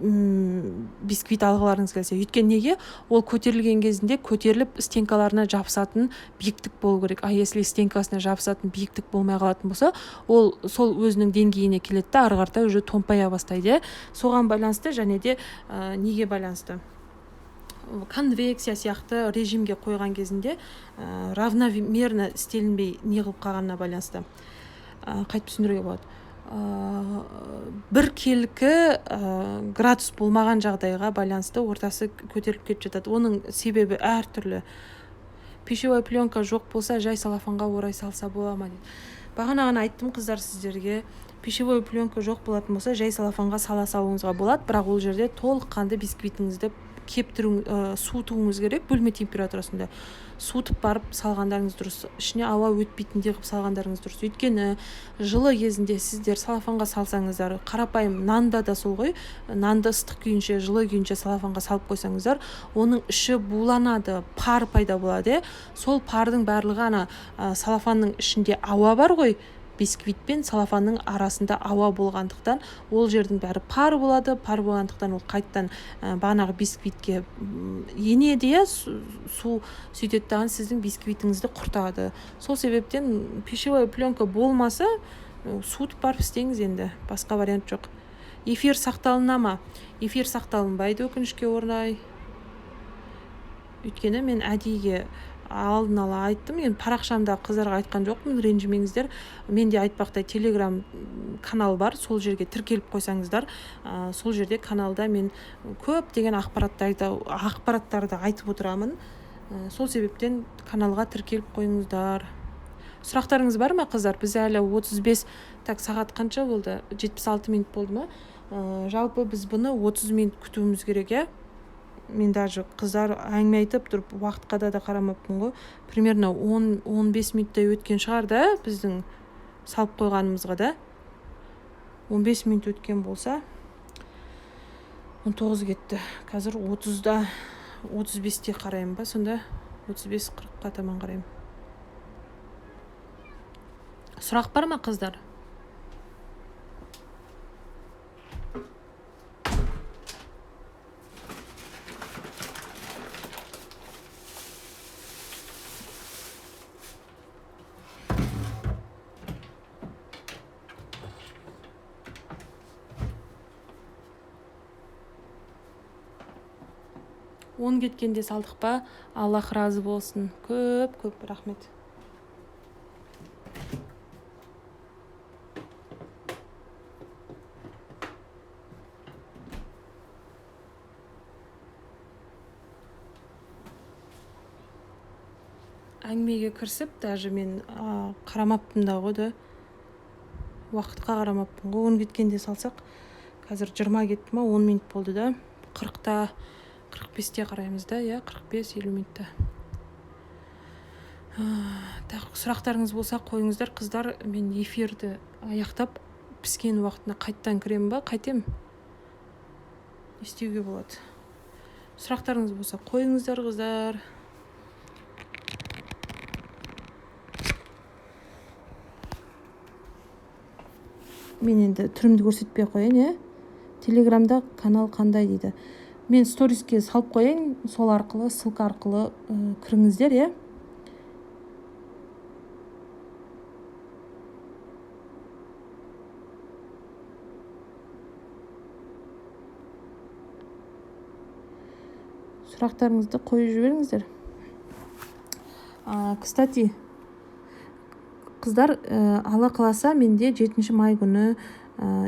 A: бисквит алғыларыңыз келсе, өйткені неге? Ол көтерілген кезінде көтеріліп стенкаларына жабысатын биіктік болу керек. Если стенкасына жабысатын биіктік болмай қалатын болса, ол сол өзінің деңгейіне келеді, ары қарата уже томпая бастайды. Соған байланысты, және де неге байланысты? Конвекция сияқты режимге қойған кезінде равномерно істелінбей неғып қалғанына байланысты. Қайтып түсіндіруге болады. Біркелкі градус болмаған жағдайға байланысты ортасы көтеріліп кетіп жатады. Оның себебі әртүрлі. Пищевая пленка жоқ болса, жай салафанға орай салса бола ма дейді. Бағанаған айттым қыздар сіздерге, пищевой пленка жоқ болатын болса, жай салафанға сала салуыңызға болады, бірақ ол жерде толыққанды бисквитіңізді суытуыңыз керек, бөлме температурасында суытып барып салғандарыңыз дұрыс, ішіне ауа өтпейтіндей қылып салғандарыңыз дұрыс. Өйткені жылы кезінде сіздер салафанға салсаңыздар, қарапайым нанда да сол ғой, нанды ыстық күйінше, жылы күйінше салафанға салып қойсаңыздар, оның іші буланады, пар пайда болады. Сол пардың барлығы ана салафанның ішінде ауа бар ғой, бисквит пен салафанның арасында ауа болғандықтан ол жердің бәрі пар болады. Пар болғандықтан ол қайттан бағанағы бисквитке енеді, су сөйтеді дағы сіздің бисквитіңізді құртады. Сол себептен пищевая пленка болмаса суытып барып істеңіз, енді басқа вариант жоқ. Эфир сақталына ма? Эфир сақталынбайды, өкінішке орай. Өйткені мен әдейіге алдын ала айттым, енді парақшамда қыздарға айтқан жоқпын, ренжімеңіздер. Менде айтпақтай телеграм канал бар, сол жерге тіркеліп қойсаңыздар, сол жерде каналда мен көп деген ақпараттарды айтып отырамын. Сол себептен каналға тіркеліп қойыңыздар. Сұрақтарыңыз бар ма, қыздар? Біз әлі 35, сағат қанша болды? 76 минут болды ма? Жалпы біз бұны 30 минут күтуіміз керек, е? Мен даже қыздар әңгіме айтып тұрып уақытқа да қарамаппын ғой. Примерно 10-15 минуттай өткен шығар да, біздің салып қойғанымызға да. 15 минут өткен болса, 19 кетті. Қазір 30-да, 35-те қараймын ба, сонда 35-40-қа таман қараймын. Сұрақ бар ма, қыздар? Он кеткенде салдық па? Аллах разы болсын. Көп рахмет. Әңгімеге кірсіп, даже мен қарамаппын да ғой да. Уақытқа қарамаппын ғой. 10 кеткенде салсақ, қазір 20 кетті ма, 10 минут болды да. 40-та 45-те қараймыз да, 45-50 минутта. Сұрақтарыңыз болса қойыңыздар, қыздар. Мен эфирді аяқтап піскен уақытына қайттан кіремін ба? Қайтем? Істеуге болады. Сұрақтарыңыз болса қойыңыздар, қыздар. Мен енді түрімді көрсетпей қояйын, Телеграмда канал қандай дейді. Мен сториске салып қояйын, сол арқылы, ссылка арқылы кіріңіздер, Сұрақтарыңызды қойып жіберіңіздер. Кстати, қыздар, Алла қаласа менде 7 май күні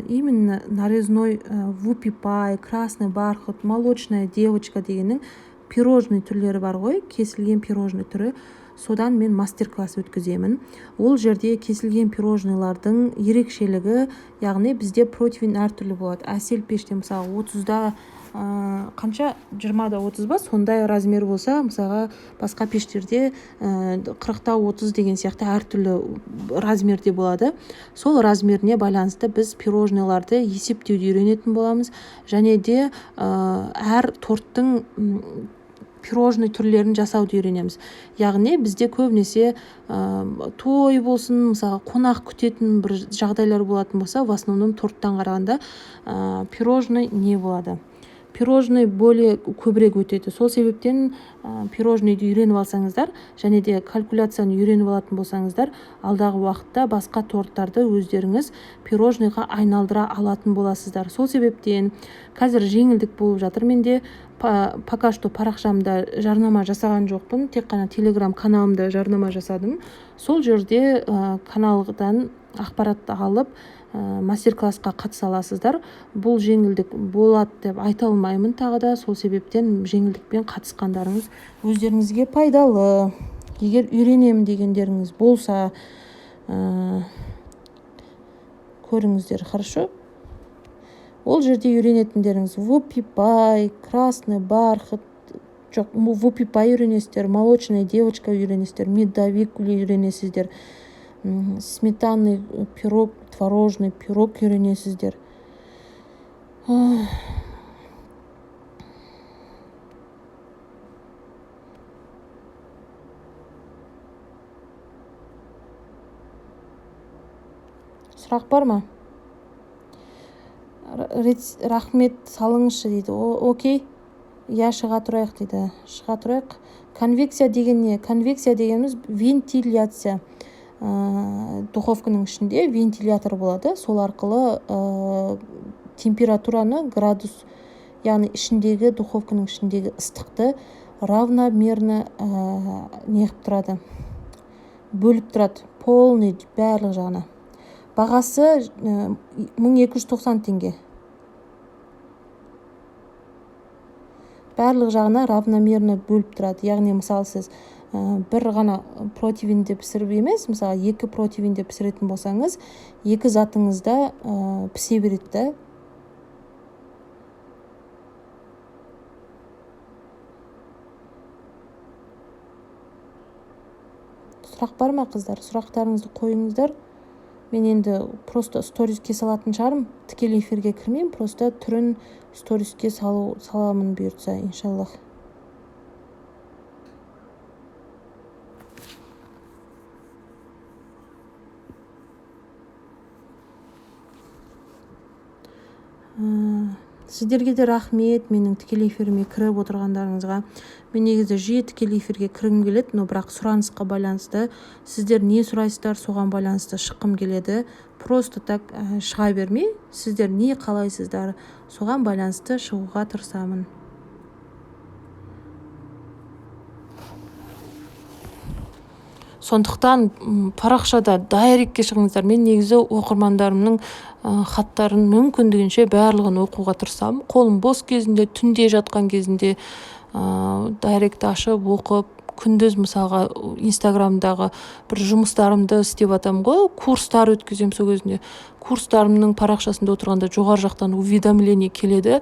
A: именно нарезной вупи пай, красный бархат, молочная девочка дегеннің пирожный түрлері бар ғой, кесілген пирожный түрі. Содан мен мастер-класс өткіземін. Ол жерде кесілген пирожныйлардың ерекшелігі, яғни бізде протеин әртүрлі болады. Әсел пеште мысалы 30-да қанша, 20-да 30 ба, сондай размер болса, мысалға басқа пештерде 40-та 30 деген сияқты әртүрлі размерде болады. Сол размеріне байланысты біз пирожныйларды есептеуді үйренетін боламыз. Және де әр торттың пирожный түрлерін жасауды үйренеміз. Яғни бізде көбінесе той болсын, мысалы қонақ күтетін бір жағдайлар болатын болса, в основном торттан қарағанда пирожный не болады? Пирожный более көбірек өтеді. Сол себептен пирожныйды үйреніп алсаңыздар, және де калькуляцияны үйреніп алатын болсаңыздар, алдағы уақытта басқа торттарды өздеріңіз пирожныйға айналдыра алатын боласыздар. Сол себептен қазір жеңілдік болып жатыр. Менде пока что парақшамда жарнама жасаған жоқпын, тек қана телеграм каналымда жарнама жасадым. Сол жерде каналдан ақпаратты алып мастер-классқа қатыса аласыздар. Бұл жеңілдік болады деп айта алмаймын тағы да, сол себептен жеңілдікпен қатысқандарыңыз өздеріңізге пайдалы. Егер үйренемін дегендеріңіз болса, көріңіздер, хорошо? Ол жерде үйренетіндеріңіз Вупипай, Красный бархат, жоқ, Вупипай үйренесіздер, Молочная девочка үйренесіздер, Медовик үйренесіздер, сметанный пирог, творожный пирог үйренесіздер. Сұрақ бар ма? Рахмет, салыңызшы дейді. Окей. Я шыға тұрайық дейді. Шыға тұрайық. Конвекция деген не? Конвекция дегеніміз вентиляция. Духовканың ішінде вентилятор болады. Сол арқылы температураны градус, яғни ішіндегі духовканың ішіндегі ыстықты равномерно неғып тұрады, бөліп тұрады, полный барлық жағына. Бағасы 1290 теңге. Барлық жағына равномерно бөліп тұрады. Яғни мысалы сіз бір ғана противеньде пісіріп емес, мысалы 2 противеньде пісіретін болсаңыз, 2 затыңызда пісе береді да. Сұрақ бар ма, қыздар? Сұрақтарыңызды қойыңыздар. Мен енді просто сториске салатын шығармын. Тікелей эфирге кірмеймін, просто түрін сториске саламын бұйыртса, иншаллах. Сіздерге де рахмет, менің тікелей эфиріме кіріп отырғандарыңызға. Мен негізі жиі тікелей эфирге кіргім келеді, но бірақ сұранысқа байланысты, сіздер не сұрайсыздар, соған байланысты шыққым келеді. Просто так шыға бермей, сіздер не қалайсыздар, соған байланысты шығуға тырысамын. Сондықтан парақшада дайректке шығыңыздар. Мен негізі оқырмандарымның хаттарын мүмкіндігінше барлығын оқуға тырысамын. Қолым бос кезінде, түнде жатқан кезінде дайрект ашып оқып, күндіз мысалға инстаграмдағы бір жұмыстарымды істеп атамын ғой, курстар өткізем сол кезінде. Курстарымның парақшасында отырғанда жоғары жақтан уведомление келеді.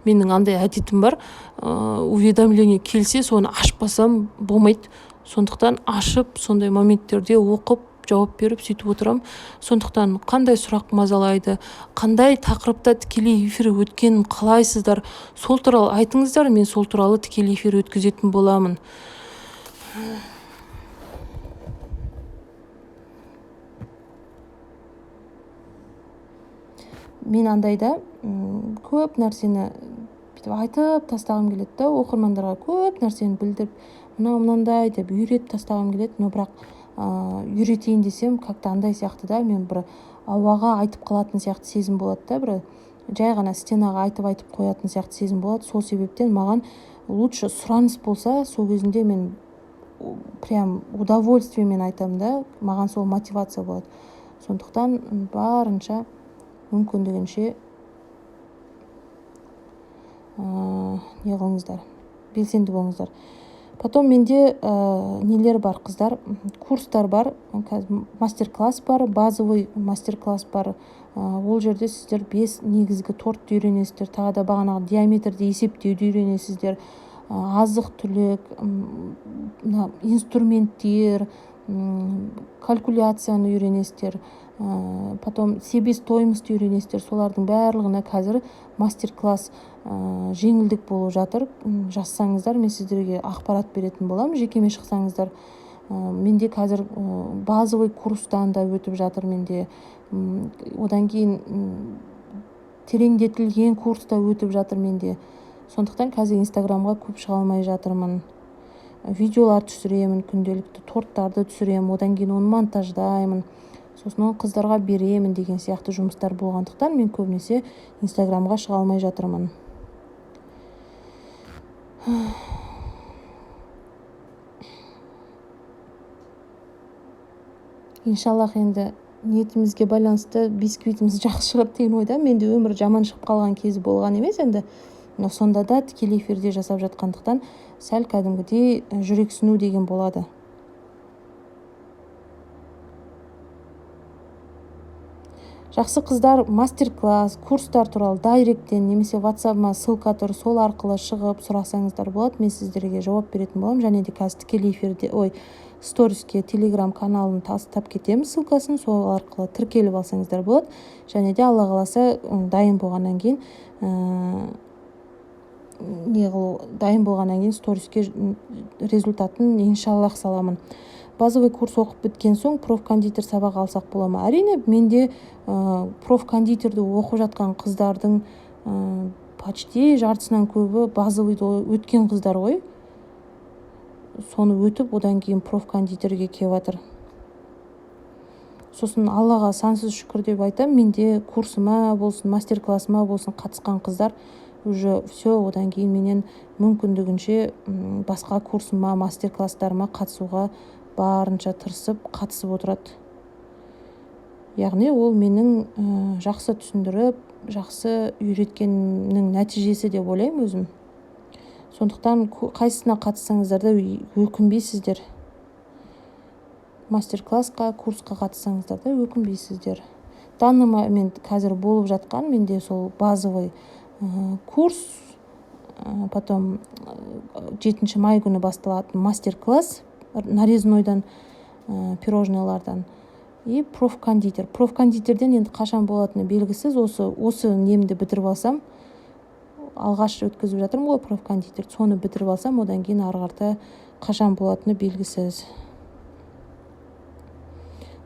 A: Менің андай әдетім бар, уведомление келсе, соны ашпасам болмайды. Сондықтан ашып, сондай моменттерде оқып, жауап беріп сөйтіп отырам. Сондықтан қандай сұрақ мазалайды, қандай тақырыпта тікелей эфир өткенін қалайсыздар, сол туралы айтыңыздар, мен сол туралы тікелей эфир өткізетін боламын. Мен андайда көп нәрсені айтып тастағым келеді да, оқырмандарға көп нәрсені білдіріп, мынандай деп үйретіп тастағым келеді, но бірақ үйретейін десем, как-то андай сияқты да, мен бір ауаға айтып қалатын сияқты сезім болады да, бір жай ғана стенаға айтып қоятын сияқты сезім болады. Сол себептен маған лучше сұраныс болса, сол кезінде мен прям удовольствиемен айтамын да, маған сол мотивация болады. Сондықтан барынша мүмкіндігінше не қылыңыздар, белсенді болыңыздар. Потом менде нелер бар, қыздар, курстар бар, мастер-класс бар, базовый мастер-класс бар. Ол жерде сіздер 5 негізгі тортты үйренесіздер, тағы да бағанағы диаметрді есептеуді үйренесіздер, азық-түлік, инструменттер, калькуляцияны үйренесіздер, потом себестоимость үйренесіздер. Солардың барлығына қазір мастер-класс жеңілдік болып жатыр. Жазсаңыздар, мен сіздерге ақпарат беретін боламын. Жекеме шықсаңыздар, менде қазір базовый курстан да өтіп жатыр менде. Одан кейін тереңдетілген курста өтіп жатыр менде. Сондықтан қазір инстаграмға көп шыға алмай жатырмын. Видеолар түсіремін, күнделікті торттарды түсіремін, одан кейін оны монтаждаймын, сосын оны қыздарға беремін деген сияқты жұмыстар болғандықтан мен көбінесе инстаграмға шыға алмай жатырмын. Иншаллах, енді ниетімізге байланысты бисквитіміз жақсы шығады деген ойда. Менде өмір жаман шығып қалған кезі болған емес енді. Но сонда да тікелей эфирде жасап жатқандықтан сәл кәдімгідей жүрексіну деген болады. Жақсы қыздар, мастер-класс, курстар туралы дайректтен немесе WhatsApp-ма ссылка тұр, сол арқылы шығып сұрасаңыздар болады. Мен сіздерге жауап беретін боламын. Және де қазір тікелей эфирде, сториске Telegram каналын тастап кетемін ссылкасын, сол арқылы тіркеліп алсаңыздар болады. Және де Алла қаласа дайын болғаннан кейін сториске результатын иншаллах саламын. Базовый курс оқып біткен соң профкондитер сабақ алсақ бола ма? Әрине, менде профкондитерді оқып жатқан қыздардың почти жартысынан көбі базовыйды өткен қыздар ғой. Соны өтіп, одан кейін профкондитерге келіп жатыр. Сосын Аллаға сансыз шүкір деп айтам, менде курсыма болсын, мастер-классыма болсын қатысқан қыздар уже все, одан кейін менен мүмкіндігінше басқа курсыма, мастер-класстарыма қатысуға барынша тырысып қатысып отырады. Яғни ол менің жақсы түсіндіріп, жақсы үйреткеннің нәтижесі деп ойлаймын өзім. Сондықтан қайсысына қатыссаңыздар да өкінбейсіздер. Мастер-классқа, курсқа қатыссаңыздар да өкінбейсіздер. Данный момент қазір болып жатқан менде сол базовый курс, потом 7 май күні басталатын мастер-класс нарезнойдан, пирожнойлардан и профкондитер. Профкондитерден енді қашан болатыны белгісіз. Осы немді бітіріп алсам, алғаш өткізіп жатырмын ғой профкондитер, соны бітіріп алсам, одан кейін арғарта қашан болатыны белгісіз.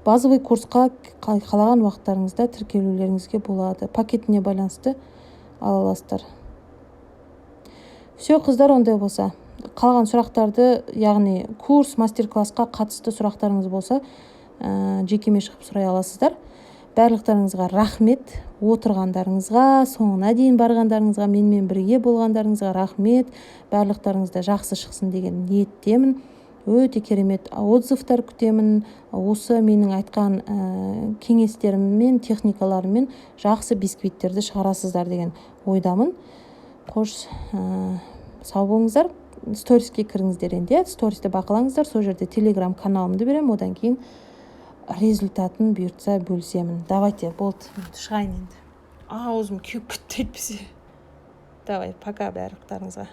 A: Базовый курсқа қалаған уақыттарыңызда тіркелулеріңізге болады. Пакетіне байланысты ала аласыздар. Все, қыздар, ондай болса. Қалған сұрақтарды, яғни курс, мастер-классқа қатысты сұрақтарыңыз болса, жекеме шығып сұрай аласыздар. Барлықтарыңызға рахмет, отырғандарыңызға, соңына дейін барғандарыңызға, менімен бірге болғандарыңызға рахмет. Барлықтарыңызда жақсы шықсын деген ниеттемін. Өте керемет отзывтар күтемін. Осы менің айтқан кеңестеріммен, техникаларыммен жақсы бисквиттерді шығарасыздар деген ойдамын. Қош, сау болыңыздар. Сториске кіріңіздер енді. Стористі бақылаңыздар. Сол жерде Telegram каналымды беремін. Одан кейін результатын бұйыртса бөлісемін. Давайте, болды. Шығайын енді. Аузым кеуіп кетті әйтпесе. Давай, пока барлықтарыңызға.